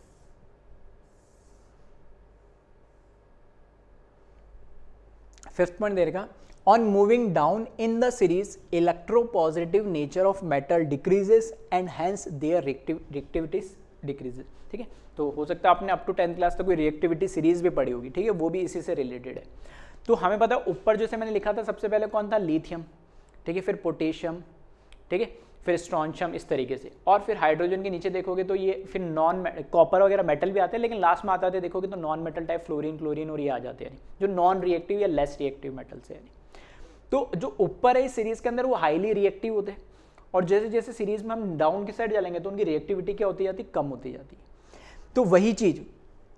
फिफ्थ पॉइंट दे रखा, on moving down in the series electropositive nature of metal decreases and hence there reactivity decreases, ठीक है। तो हो सकता है आपने अप टू 10th क्लास तक कोई रिएक्टिविटी सीरीज भी पढ़ी होगी, ठीक है, वो भी इसी से रिलेटेड है। तो हमें पता है ऊपर जैसे मैंने लिखा था सबसे पहले कौन था, लिथियम, ठीक है, फिर पोटेशियम, ठीक है, फिर स्ट्रॉन्शियम, इस तरीके से, और फिर हाइड्रोजन के नीचे देखोगे तो ये फिर नॉन कॉपर वगैरह मेटल भी आते हैं, लेकिन लास्ट में आता है देखोगे तो non metal type fluorine, chlorine और ये आ जाते हैं, जो नॉन रिएक्टिव या लेस रिएक्टिव मेटल्स है। तो जो ऊपर है इस सीरीज के अंदर वो हाईली रिएक्टिव होते हैं, और जैसे जैसे सीरीज में हम डाउन की साइड चलेंगे तो उनकी रिएक्टिविटी क्या होती जाती, कम होती जाती है। तो वही चीज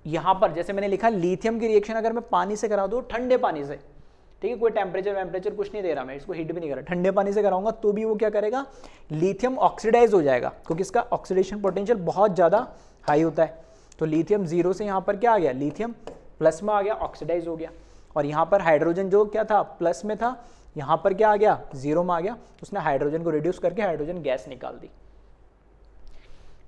यहाँ पर जैसे मैंने लिखा, लिथियम की रिएक्शन अगर मैं पानी से करा दूँ, ठंडे पानी से, ठीक है, कोई टेम्परेचर कुछ नहीं दे रहा, मैं इसको हीट भी नहीं कर रहा, ठंडे पानी से कराऊंगा तो भी वो क्या करेगा, लिथियम ऑक्सीडाइज हो जाएगा, क्योंकि इसका ऑक्सीडेशन पोटेंशियल बहुत ज़्यादा हाई होता है। तो लिथियम 0 से यहाँ पर क्या आ गया, लिथियम प्लस में आ गया, ऑक्सीडाइज हो गया, और यहाँ पर हाइड्रोजन जो क्या था प्लस में था, यहाँ पर क्या आ गया, 0 में आ गया, उसने हाइड्रोजन को रिड्यूस करके हाइड्रोजन गैस निकाल दी,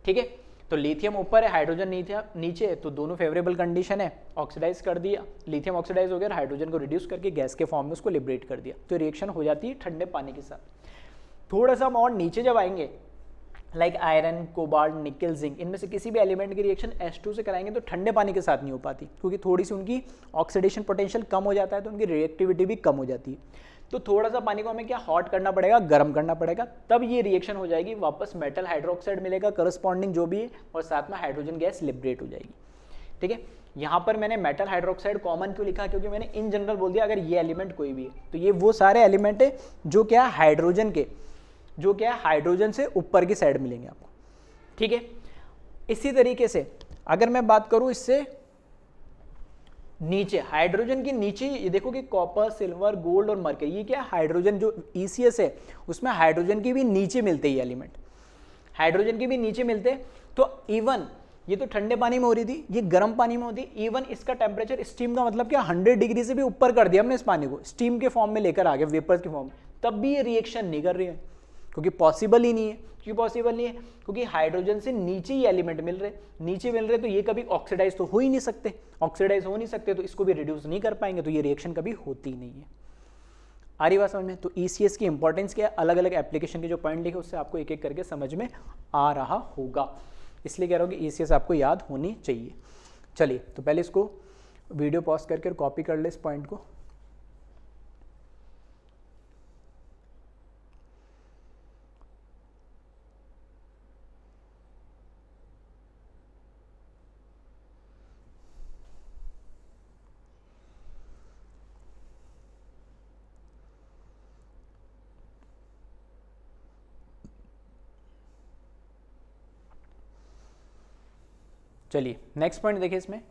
ठीक है। तो लिथियम ऊपर है, हाइड्रोजन नीचे है, तो दोनों फेवरेबल कंडीशन है, ऑक्सीडाइज कर दिया, लिथियम ऑक्सीडाइज हो गया, हाइड्रोजन को रिड्यूस करके गैस के फॉर्म में उसको लिबरेट कर दिया, तो रिएक्शन हो जाती है ठंडे पानी के साथ। थोड़ा सा हम और नीचे जब आएंगे, लाइक आयरन, कोबाल्ट, निकल, जिंक, इनमें से किसी भी एलिमेंट की रिएक्शन H2 से कराएंगे तो ठंडे पानी के साथ नहीं हो पाती, क्योंकि थोड़ी सी उनकी ऑक्सीडेशन पोटेंशियल कम हो जाता है, तो उनकी रिएक्टिविटी भी कम हो जाती है। तो थोड़ा सा पानी को हमें क्या हॉट करना पड़ेगा, गर्म करना पड़ेगा, तब ये रिएक्शन हो जाएगी, वापस मेटल हाइड्रोक्साइड मिलेगा करस्पॉन्डिंग जो भी है, और साथ में हाइड्रोजन गैस लिबरेट हो जाएगी, ठीक है। यहाँ पर मैंने मेटल हाइड्रोक्साइड कॉमन क्यों लिखा, क्योंकि मैंने इन जनरल बोल दिया अगर ये एलिमेंट कोई भी है, तो ये वो सारे एलिमेंट है जो क्या है हाइड्रोजन के, जो क्या है हाइड्रोजन से ऊपर की साइड मिलेंगे आपको, ठीक है। इसी तरीके से अगर मैं बात करूं इससे नीचे, हाइड्रोजन के नीचे ये देखो कि कॉपर, सिल्वर, गोल्ड और मरकरी, ये क्या है हाइड्रोजन जो ECS है उसमें हाइड्रोजन के भी नीचे मिलते हैं, एलिमेंट हाइड्रोजन के भी नीचे मिलते हैं। तो इवन ये तो ठंडे पानी में हो रही थी, ये गर्म पानी में होती, इवन इसका टेम्परेचर स्टीम का मतलब क्या 100 डिग्री से भी ऊपर कर दिया हमने इस पानी को, स्टीम के फॉर्म में लेकर आ गए, वेपर्स के फॉर्म में, तब भी ये रिएक्शन नहीं कर रही है, क्योंकि पॉसिबल ही नहीं है। क्यों पॉसिबल नहीं है, क्योंकि हाइड्रोजन से नीचे ही एलिमेंट मिल रहे, तो ये कभी ऑक्सीडाइज तो हो ही नहीं सकते, ऑक्सीडाइज हो नहीं सकते तो इसको भी रिड्यूस नहीं कर पाएंगे, तो ये रिएक्शन कभी होती नहीं है। आ रही बात समझ में? तो ECS की इंपॉर्टेंस क्या है, अलग अलग एप्लीकेशन के जो पॉइंट लिखे उससे आपको एक एक करके समझ में आ रहा होगा, इसलिए कह रहा हूँ कि ECS आपको याद होनी चाहिए। चलिए तो पहले इसको वीडियो पॉज करके कॉपी कर ले इस पॉइंट को। चलिए नेक्स्ट पॉइंट देखिए इसमें,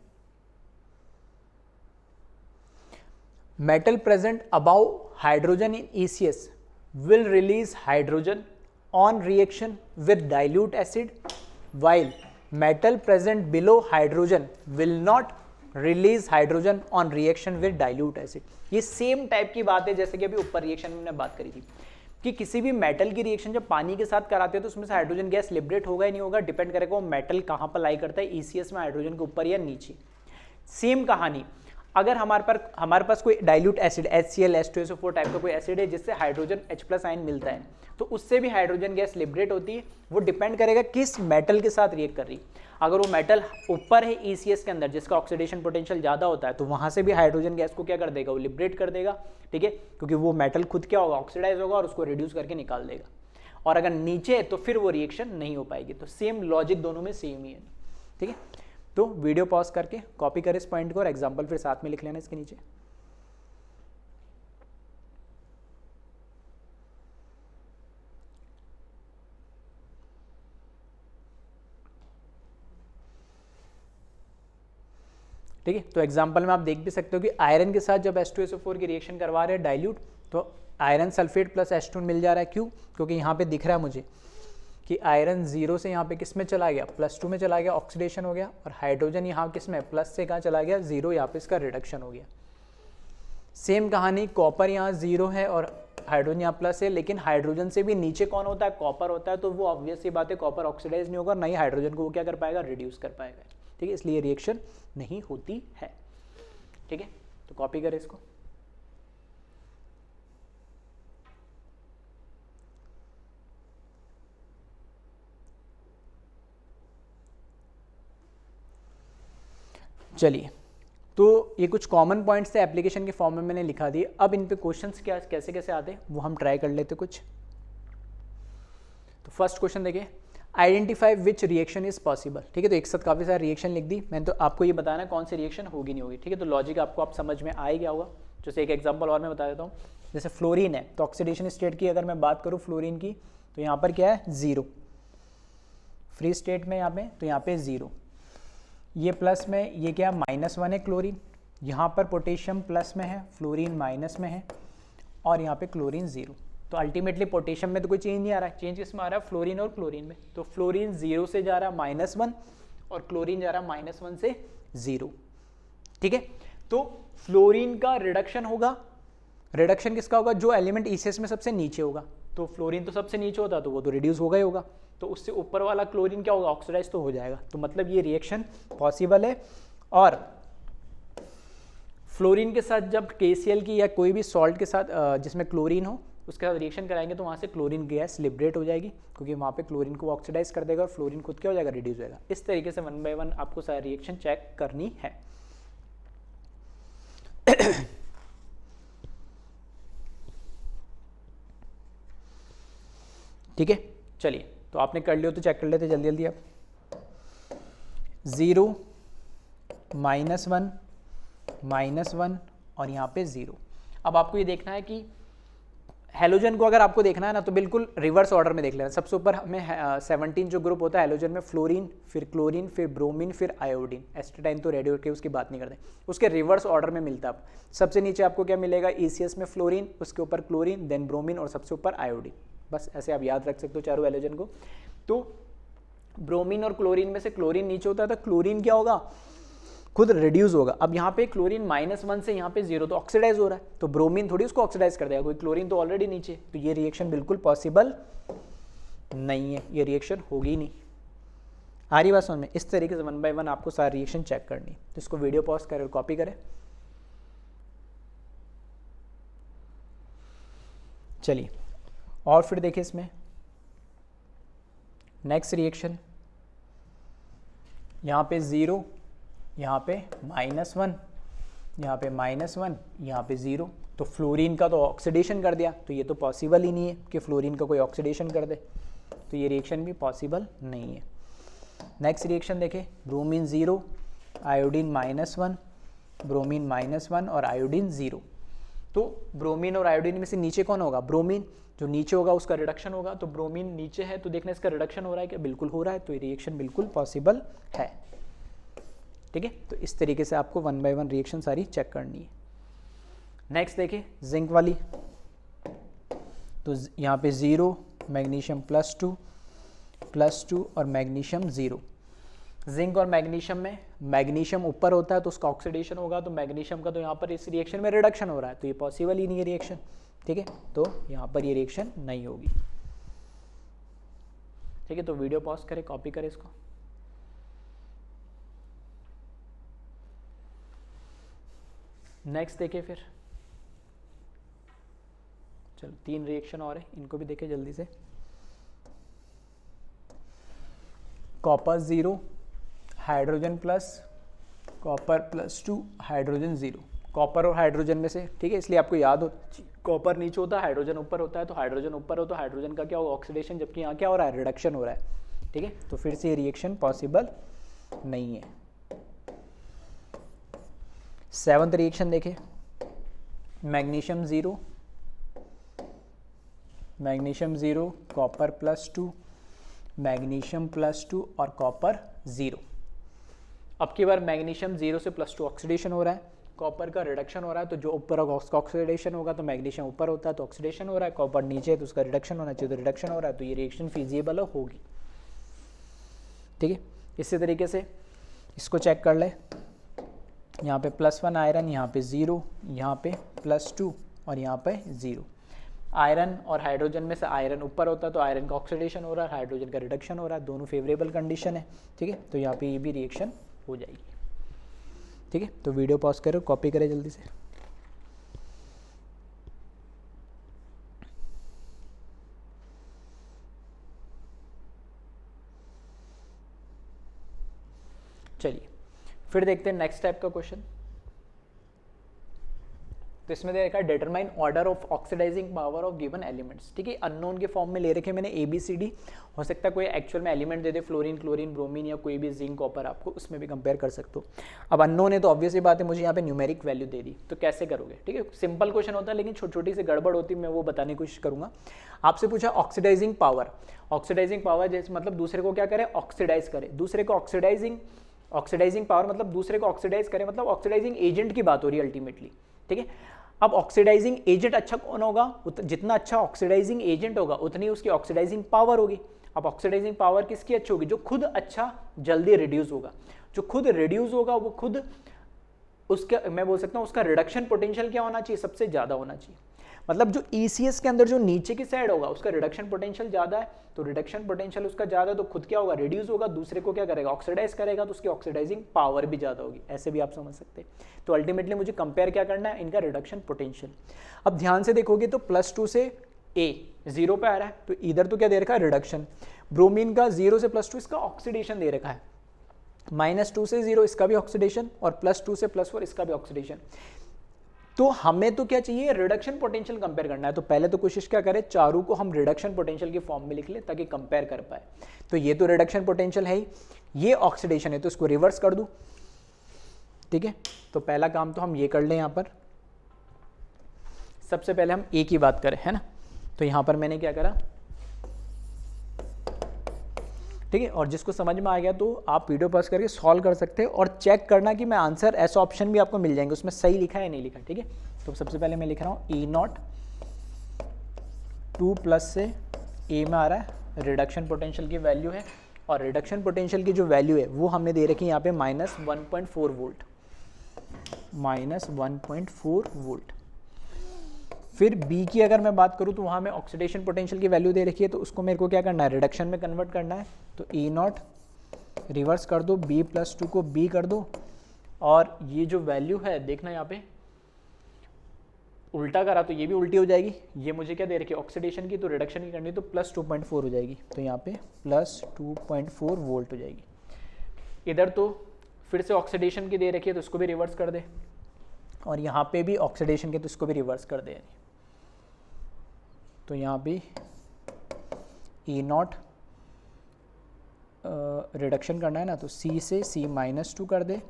metal present above hydrogen in ECS will release hydrogen on reaction with dilute acid, while metal present below hydrogen will not release hydrogen on reaction with dilute acid. ये same type की बात है जैसे कि अभी ऊपर रिएक्शन में हमने बात करी थी कि किसी भी मेटल की रिएक्शन जब पानी के साथ कराते हैं तो उसमें से हाइड्रोजन गैस लिबरेट होगा या नहीं होगा, डिपेंड करेगा वो मेटल कहाँ पर लाई करता है, ECS में हाइड्रोजन के ऊपर या नीचे। सेम कहानी, अगर हमारे पास कोई dilute acid HCl H2SO4 type का कोई एसिड है जिससे हाइड्रोजन H+ आयन मिलता है तो उससे भी हाइड्रोजन गैस लिबरेट होती है। वो डिपेंड करेगा किस मेटल के साथ रिएक्ट कर रही है। अगर वो मेटल ऊपर है ECS के अंदर जिसका ऑक्सीडेशन पोटेंशियल ज़्यादा होता है तो वहाँ से भी हाइड्रोजन गैस को क्या कर देगा, वो लिबरेट कर देगा, ठीक है, क्योंकि वो मेटल खुद क्या होगा, ऑक्सीडाइज होगा और उसको रिड्यूस करके निकाल देगा। और अगर नीचे है तो फिर वो रिएक्शन नहीं हो पाएगी। तो सेम लॉजिक दोनों में सेम ही है, ठीक है। तो वीडियो पॉज करके कॉपी करें इस पॉइंट को और एग्जाम्पल फिर साथ में लिख लेना इसके नीचे। ठीक है, तो एग्जाम्पल में आप देख भी सकते हो कि आयरन के साथ जब H2SO4 की रिएक्शन करवा रहे हैं डाइल्यूट तो आयरन सल्फेट प्लस H2 मिल जा रहा है। क्यों? क्योंकि यहाँ पे दिख रहा है मुझे कि आयरन 0 से यहाँ पे किस में चला गया, +2 में चला गया, ऑक्सीडेशन हो गया, और हाइड्रोजन यहाँ किस में, प्लस से कहाँ चला गया, 0, यहाँ पे इसका रिडक्शन हो गया। सेम कहानी, कॉपर यहाँ 0 है और हाइड्रोजन यहाँ प्लस है, लेकिन हाइड्रोजन से भी नीचे कौन होता है, कॉपर होता है। तो वो ऑब्वियस सी बात है कॉपर ऑक्सीडाइज नहीं होगा, ना ही हाइड्रोजन को वो क्या कर पाएगा, रिड्यूस कर पाएगा, ठीक है, इसलिए रिएक्शन नहीं होती है। ठीक है, तो कॉपी करें इसको। चलिए, तो ये कुछ कॉमन पॉइंट्स थे, एप्लीकेशन के फॉर्म में मैंने लिखा दिए। अब इन पे क्वेश्चंस क्या कैसे कैसे आते हैं वो हम ट्राई कर लेते कुछ। तो फर्स्ट क्वेश्चन देखिए, identify which reaction is possible. ठीक है, तो एक साथ काफ़ी सारे रिएक्शन लिख दी मैंने, तो आपको ये बताना है कौन सी रिएक्शन होगी नहीं होगी। ठीक है, तो लॉजिक आपको आप समझ में आ ही गया होगा। जैसे एक एग्जांपल और मैं बता देता हूँ, जैसे फ्लोरीन है तो ऑक्सीडेशन स्टेट की अगर मैं बात करूँ फ्लोरीन की, तो यहाँ पर क्या है, 0 फ्री स्टेट में यहाँ पे, तो यहाँ पे 0, ये प्लस में, ये क्या -1 है क्लोरीन, यहाँ पर पोटेशियम प्लस में है, फ्लोरीन माइनस में है, और यहाँ पे क्लोरीन 0। तो अल्टीमेटली पोटेशियम में तो कोई चेंज नहीं आ रहा है, चेंज किसमें आ रहा है, फ्लोरीन और क्लोरीन में। तो फ्लोरीन 0 से जा रहा है -1 और क्लोरीन जा रहा है -1 से 0। ठीक है, तो फ्लोरीन का रिडक्शन होगा। रिडक्शन किसका होगा, जो एलिमेंट ECS में सबसे नीचे होगा। तो फ्लोरीन तो सबसे नीचे होता तो वो तो रिड्यूस होगा ही होगा, तो उससे ऊपर वाला क्लोरीन क्या होगा, ऑक्सीडाइज तो हो जाएगा। तो मतलब ये रिएक्शन पॉसिबल है। और फ्लोरीन के साथ जब KCl की या कोई भी सॉल्ट के साथ जिसमें क्लोरीन हो उसके साथ रिएक्शन कराएंगे तो वहाँ से क्लोरीन गैस लिबरेट हो जाएगी, क्योंकि वहाँ पे क्लोरीन को ऑक्सीडाइज कर देगा और फ्लोरीन खुद क्या हो जाएगा, रिड्यूस हो जाएगा। इस तरीके से 1 बाय 1 आपको सारी रिएक्शन चेक करनी है। ठीक है, चलिए, तो आपने कर लियो तो चेक कर लेते जल्दी जल्दी। अब 0 -1 और यहाँ पे 0। अब आपको ये देखना है कि हेलोजन को अगर आपको देखना है ना तो बिल्कुल रिवर्स ऑर्डर में देख लेना। सबसे ऊपर हमें 17 जो ग्रुप होता है हेलोजन में, फ्लोरीन, फिर क्लोरीन, फिर ब्रोमीन, फिर आयोडीन। एस्टेटाइन तो रेडियो एक्टिव उसकी बात नहीं करते, उसके रिवर्स ऑर्डर में मिलता है। सबसे नीचे आपको क्या मिलेगा, ECS में फ्लोरीन, उसके ऊपर क्लोरीन, देन ब्रोमीन और सबसे ऊपर आयोडीन। बस ऐसे आप याद रख सकते हो चारों हेलोजन को। तो ब्रोमीन और क्लोरीन में से क्लोरीन नीचे होता है तो क्लोरीन क्या होगा, खुद रिड्यूस होगा। अब यहाँ पे क्लोरीन -1 से यहाँ पे 0 तो ऑक्सीडाइज हो रहा है, तो ब्रोमीन थोड़ी उसको ऑक्सीडाइज कर देगा, कोई क्लोरीन तो ऑलरेडी नीचे। तो ये रिएक्शन बिल्कुल पॉसिबल नहीं है, ये रिएक्शन होगी नहीं। आ रही बात समझ में? इस तरीके से 1 बाय 1 आपको सारी रिएक्शन चेक करनी है। तो इसको वीडियो पॉज करें और कॉपी करें। चलिए, और फिर देखिए इसमें नेक्स्ट रिएक्शन, यहाँ पे 0, यहाँ पे -1, यहाँ पे -1, यहाँ पे 0। तो फ्लोरीन का तो ऑक्सीडेशन कर दिया, तो ये तो पॉसिबल ही नहीं है कि फ्लोरीन का कोई ऑक्सीडेशन कर दे, तो ये रिएक्शन भी पॉसिबल नहीं है। नेक्स्ट रिएक्शन देखें, ब्रोमीन 0, आयोडीन -1, ब्रोमीन -1 और आयोडीन 0। तो ब्रोमीन और आयोडीन में से नीचे कौन होगा, ब्रोमीन। जो नीचे होगा उसका रिडक्शन होगा, तो ब्रोमीन नीचे है तो देखना इसका रिडक्शन हो रहा है क्या, बिल्कुल हो रहा है। तो ये रिएक्शन बिल्कुल पॉसिबल है। ठीक है। तो इस तरीके से आपको 1 बाय 1 रिएक्शन सारी चेक करनी है। नेक्स्ट देखिए जिंक वाली, तो यहाँ पे 0, मैग्नीशियम +2 और मैग्नीशियम 0। जिंक और मैग्नीशियम में मैग्नीशियम ऊपर होता है तो उसका ऑक्सीडेशन होगा, तो मैग्नीशियम का तो यहाँ पर इस रिएक्शन में रिडक्शन हो रहा है, तो ये पॉसिबल ही नहीं है रिएक्शन, ठीक है। तो यहाँ पर ये रिएक्शन नहीं होगी, ठीक है। तो वीडियो पॉज करें, कॉपी करें इसको। नेक्स्ट देखिए फिर, चलो 3 रिएक्शन और है, इनको भी देखें जल्दी से। Copper 0, hydrogen plus, copper +2, hydrogen 0। Copper और हाइड्रोजन में से, ठीक है, इसलिए आपको याद हो, कॉपर नीचे होता है, हाइड्रोजन ऊपर होता है, तो हाइड्रोजन ऊपर हो तो हाइड्रोजन का क्या होगा, ऑक्सीडेशन, जबकि यहाँ क्या हो रहा है, रिडक्शन हो रहा है, ठीक है। तो फिर से ये रिएक्शन पॉसिबल नहीं है। 7th रिएक्शन देखें, मैग्नीशियम 0, कॉपर +2, मैग्नीशियम +2 और कॉपर 0। अब की बार मैग्नीशियम 0 से +2 ऑक्सीडेशन हो रहा है, कॉपर का रिडक्शन हो रहा है, तो जो ऊपर होगा उसका ऑक्सीडेशन होगा, तो मैग्नीशियम ऊपर होता है तो ऑक्सीडेशन हो रहा है, कॉपर नीचे है तो उसका रिडक्शन होना चाहिए, तो रिडक्शन हो रहा है, तो ये रिएक्शन फीजिबल होगी, ठीक है। इसी तरीके से इसको चेक कर ले, यहाँ पे +1 आयरन, यहाँ पे 0, यहाँ पे +2 और यहाँ पे 0। आयरन और हाइड्रोजन में से आयरन ऊपर होता है तो आयरन का ऑक्सीडेशन हो रहा है, हाइड्रोजन का रिडक्शन हो रहा है, दोनों फेवरेबल कंडीशन है, ठीक है। तो यहाँ पे ये भी रिएक्शन हो जाएगी, ठीक है। तो वीडियो पॉज करो, कॉपी करें जल्दी से। चलिए फिर देखते हैं नेक्स्ट टाइप का क्वेश्चन। तो इसमें दे रखा है determine order of oxidising power of given elements, ठीक है। अननोन के फॉर्म में ले रखे मैंने ABCD, हो सकता है कोई एक्चुअल में एलिमेंट दे दे, फ्लोरीन, क्लोरीन, ब्रोमीन या कोई भी जिंक, कॉपर, आपको उसमें भी कंपेयर कर सकते हो। अब अननोन है तो ऑब्वियसली बात है, मुझे यहाँ पे न्यूमेरिक वैल्यू दे दी, तो कैसे करोगे, ठीक है। सिंपल क्वेश्चन होता है लेकिन छोटी छोटी सी गड़बड़ होती है, मैं वो बताने की कोशिश करूंगा। आपसे पूछा ऑक्सीडाइजिंग पावर जैसे मतलब दूसरे को क्या करे, ऑक्सीडाइज करे, दूसरे को ऑक्सीडाइजिंग पावर मतलब दूसरे को ऑक्सीडाइज करे, मतलब ऑक्सीडाइजिंग एजेंट की बात हो रही है अल्टीमेटली, ठीक है। अब ऑक्सीडाइजिंग एजेंट अच्छा कौन होगा, जितना अच्छा ऑक्सीडाइजिंग एजेंट होगा उतनी उसकी ऑक्सीडाइजिंग पावर होगी। अब ऑक्सीडाइजिंग पावर किसकी अच्छी होगी, जो खुद अच्छा जल्दी रिड्यूस होगा, जो खुद रिड्यूस होगा वो खुद उसका, मैं बोल सकता हूँ उसका रिडक्शन पोटेंशियल क्या होना चाहिए, सबसे ज्यादा होना चाहिए। मतलब जो ECS के अंदर जो नीचे की साइड होगा उसका रिडक्शन पोटेंशियल ज्यादा है, तो रिडक्शन पोटेंशियल उसका ज्यादा है तो खुद क्या होगा, रिड्यूस होगा, दूसरे को क्या करेगा, ऑक्सीडाइज करेगा, तो उसकी ऑक्सीडाइजिंग पावर भी ज्यादा होगी, ऐसे भी आप समझ सकते हैं। तो अल्टीमेटली मुझे कंपेयर क्या करना है, इनका रिडक्शन पोटेंशियल। अब ध्यान से देखोगे तो +2 से A 0 पे आ रहा है, तो इधर तो क्या दे रखा है, रिडक्शन। ब्रोमीन का 0 से +2 इसका ऑक्सीडेशन दे रखा है, -2 से 0 इसका भी ऑक्सीडेशन और +2 से +4 इसका भी ऑक्सीडेशन। तो हमें तो क्या चाहिए, रिडक्शन पोटेंशियल कंपेयर करना है, तो पहले तो कोशिश क्या करें, चारों को हम रिडक्शन पोटेंशियल के फॉर्म में लिख ले ताकि कंपेयर कर पाए। तो ये तो रिडक्शन पोटेंशियल है ही, ये ऑक्सीडेशन है तो इसको रिवर्स कर दूं, ठीक है। तो पहला काम तो हम ये कर लें, यहां पर सबसे पहले हम A की बात करें, है ना। तो यहां पर मैंने क्या करा, ठीक है। और जिसको समझ में आ गया तो आप वीडियो पॉज करके सॉल्व कर सकते हैं और चेक करना कि मैं आंसर, ऐसा ऑप्शन भी आपको मिल जाएंगे उसमें सही लिखा है नहीं लिखा, ठीक है। तो सबसे पहले मैं लिख रहा हूँ E0 2+ से A में आ रहा है, रिडक्शन पोटेंशियल की वैल्यू है, और रिडक्शन पोटेंशियल की जो वैल्यू है वो हमने दे रखी है यहाँ पे -1.4 वोल्ट, -1.4 वोल्ट। फिर B की अगर मैं बात करूँ तो वहाँ में ऑक्सीडेशन पोटेंशियल की वैल्यू दे रखी है, तो उसको मेरे को क्या करना है, रिडक्शन में कन्वर्ट करना है। तो E0 रिवर्स कर दो, B+2 को B कर दो, और ये जो वैल्यू है देखना यहाँ पे उल्टा करा तो ये भी उल्टी हो जाएगी, ये मुझे क्या दे रखी है, ऑक्सीडेशन की, तो रिडक्शन की करनी तो +2.4 हो जाएगी, तो यहाँ पे +2.4 वोल्ट हो जाएगी। इधर तो फिर से ऑक्सीडेशन की दे रखी है तो इसको भी रिवर्स कर दे, और यहाँ पे भी ऑक्सीडेशन के तो इसको भी रिवर्स कर दे। तो यहाँ भी E0 रिडक्शन करना है ना, तो C से C-2 कर दे,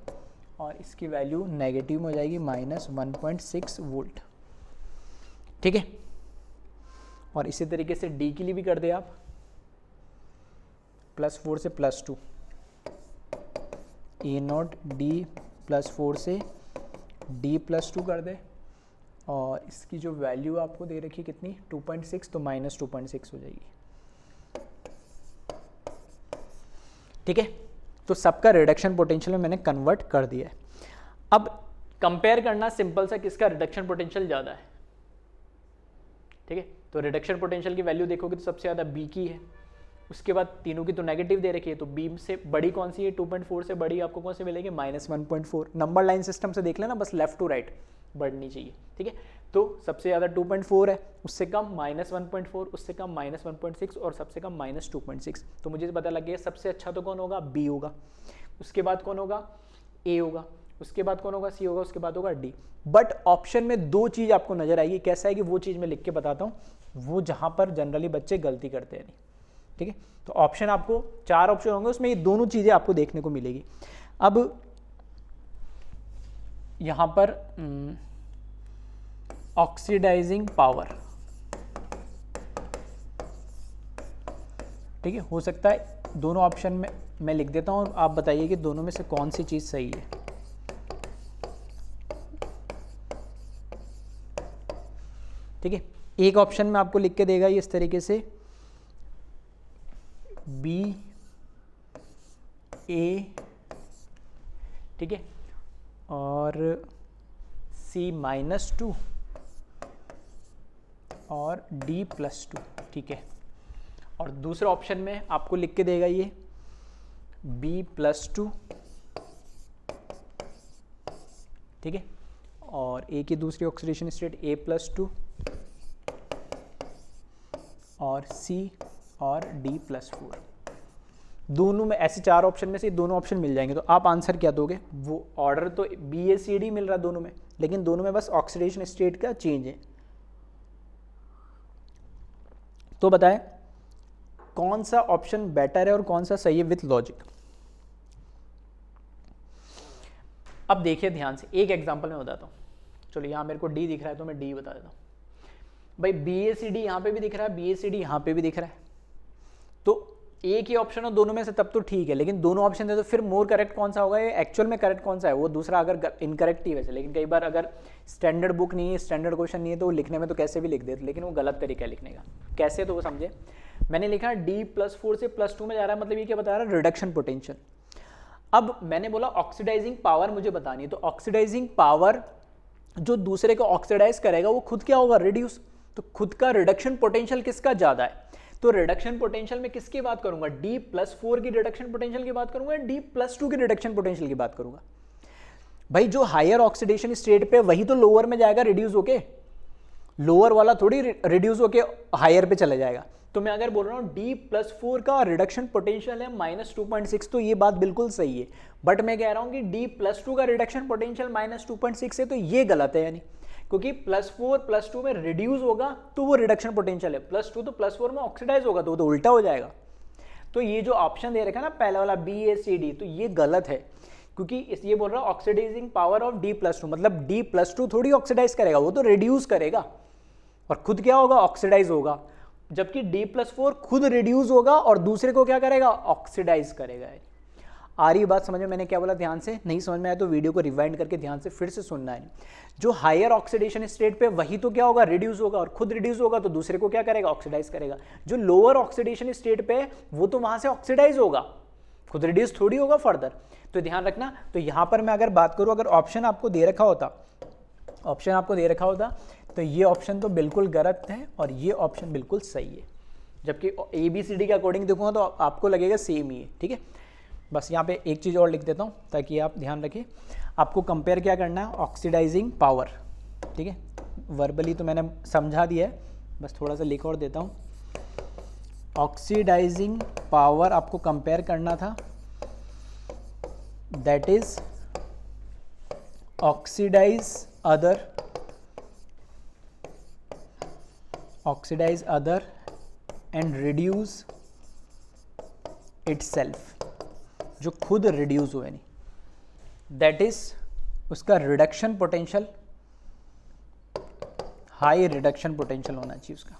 और इसकी वैल्यू नेगेटिव में हो जाएगी -1.6 वोल्ट, ठीक है। और इसी तरीके से D के लिए भी कर दे आप, +4 से +2, ए नॉट डी प्लस 4 से डी प्लस 2 कर दे, और इसकी जो वैल्यू आपको दे रखी है कितनी 2.6, तो माइनस 2.6 हो जाएगी। ठीक है, तो सबका रिडक्शन पोटेंशियल में मैंने कन्वर्ट कर दिया है। अब कंपेयर करना सिंपल सा, किसका रिडक्शन पोटेंशियल ज़्यादा है। ठीक है, तो रिडक्शन पोटेंशियल की वैल्यू देखोगे तो सबसे ज़्यादा बी की है, उसके बाद तीनों की तो नेगेटिव दे रखी है, तो बी से बड़ी कौन सी है, 2.4 से बड़ी आपको कौन सी मिलेगी, -1.4। नंबर लाइन सिस्टम से देख लेना, बस लेफ्ट टू राइट बढ़नी चाहिए। ठीक है, तो सबसे ज़्यादा 2.4 है, उससे कम -1.4, उससे कम -1.6 और सबसे कम -2.6। तो मुझे पता लग गया सबसे अच्छा तो कौन होगा, बी होगा, उसके बाद कौन होगा, ए होगा, उसके बाद कौन होगा, सी होगा, उसके बाद होगा डी। बट ऑप्शन में दो चीज़ आपको नजर आएगी, कैसा है कि वो चीज़ मैं लिख के बताता हूँ, वो जहाँ पर जनरली बच्चे गलती करते हैं नहीं। ठीक है, तो ऑप्शन आपको 4 ऑप्शन होंगे, उसमें ये दोनों चीज़ें आपको देखने को मिलेगी। अब यहाँ पर ऑक्सीडाइजिंग पावर, ठीक है, हो सकता है दोनों ऑप्शन में मैं लिख देता हूँ और आप बताइए कि दोनों में से कौन सी चीज़ सही है। ठीक है, एक ऑप्शन में आपको लिख के देगा ये इस तरीके से बी ए, ठीक है, और सी -2 और डी +2। ठीक है, और दूसरे ऑप्शन में आपको लिख के देगा ये बी +2, ठीक है, और ए की दूसरी ऑक्सीडेशन स्टेट ए +2 और सी और डी +4। दोनों में ऐसे 4 ऑप्शन में से दोनों ऑप्शन मिल जाएंगे। तो आप आंसर क्या दोगे, वो ऑर्डर तो बी ए सी डी मिल रहा है दोनों में, लेकिन दोनों में बस ऑक्सीडेशन स्टेट का चेंज है। तो बताएं कौन सा ऑप्शन बेटर है और कौन सा सही है विथ लॉजिक। अब देखिए ध्यान से, एक एग्जांपल मैं बताता हूँ। चलो यहाँ मेरे को डी दिख रहा है तो मैं डी बता देता हूँ। भाई बी ए सी डी यहाँ पे भी दिख रहा है, बी ए सी डी यहाँ पे भी दिख रहा है, तो एक ही ऑप्शन हो दोनों में से तब तो ठीक है, लेकिन दोनों ऑप्शन दे तो फिर मोर करेक्ट कौन सा होगा, ये एक्चुअल में करेक्ट कौन सा है, वो दूसरा अगर इनकरेक्ट ही वैसे। लेकिन कई बार अगर स्टैंडर्ड बुक नहीं है, स्टैंडर्ड क्वेश्चन नहीं है, तो वो लिखने में तो कैसे भी लिख देते, लेकिन वो गलत तरीका है लिखने का। कैसे, तो वो समझे। मैंने लिखा डी +4 से +2 में जा रहा है, मतलब ये क्या बता रहा है, रिडक्शन पोटेंशियल। अब मैंने बोला ऑक्सीडाइजिंग पावर मुझे बतानी है, तो ऑक्सीडाइजिंग पावर जो दूसरे को ऑक्सीडाइज करेगा वो खुद क्या होगा, रिड्यूस। तो खुद का रिडक्शन पोटेंशियल किसका ज़्यादा है, तो रिडक्शन पोटेंशियल में किसकी बात करूंगा, डी +4 की रिडक्शन पोटेंशियल की बात करूंगा, डी +2 की रिडक्शन पोटेंशियल की बात करूंगा। भाई जो हायर ऑक्सीडेशन स्टेट पे वही तो लोअर में जाएगा रिड्यूस होके, लोअर वाला थोड़ी रिड्यूस होके हायर पे चला जाएगा। तो मैं अगर बोल रहा हूँ डी +4 का रिडक्शन पोटेंशियल है -2.6, तो ये बात बिल्कुल सही है। बट मैं कह रहा हूँ कि डी +2 का रिडक्शन पोटेंशियल -2.6 है, तो ये गलत है, यानी क्योंकि +4 +2 में रिड्यूस होगा तो वो रिडक्शन पोटेंशियल है, +2 तो +4 में ऑक्सीडाइज होगा तो वो तो उल्टा हो जाएगा। तो ये जो ऑप्शन दे रखा है ना पहला वाला बी ए सी डी, तो ये गलत है, क्योंकि ये बोल रहा है ऑक्सीडाइजिंग पावर ऑफ डी +2, मतलब डी +2 थोड़ी ऑक्सीडाइज करेगा, वो तो रिड्यूस करेगा और खुद क्या होगा, ऑक्सीडाइज होगा। जबकि डी +4 खुद रिड्यूस होगा और दूसरे को क्या करेगा, ऑक्सीडाइज करेगा। आ रही बात समझ में, मैंने क्या बोला, ध्यान से। नहीं समझ में आया तो वीडियो को रिवाइंड करके ध्यान से फिर से सुनना है। जो हायर ऑक्सीडेशन स्टेट पे वही तो क्या होगा, रिड्यूस होगा, और खुद रिड्यूस होगा तो दूसरे को क्या करेगा, ऑक्सीडाइज करेगा। जो लोअर ऑक्सीडेशन स्टेट पे वो तो वहां से ऑक्सीडाइज होगा, खुद रिड्यूस थोड़ी होगा फर्दर। तो ध्यान रखना। तो यहां पर मैं अगर बात करूं, अगर ऑप्शन आपको दे रखा होता तो ये ऑप्शन तो बिल्कुल गलत है और ये ऑप्शन बिल्कुल सही है। जबकि ए बी सी डी के अकॉर्डिंग देखूंगा तो आपको लगेगा सेम ही है। ठीक है, बस यहाँ पे एक चीज़ और लिख देता हूँ ताकि आप ध्यान रखिए। आपको कंपेयर क्या करना है, ऑक्सीडाइजिंग पावर। ठीक है, वर्बली तो मैंने समझा दिया है, बस थोड़ा सा लिख और देता हूँ। ऑक्सीडाइजिंग पावर आपको कंपेयर करना था, that is oxidise other and reduce itself, जो खुद रिड्यूस हुए नहीं, दैट इज उसका reduction potential, high reduction potential होना चाहिए उसका।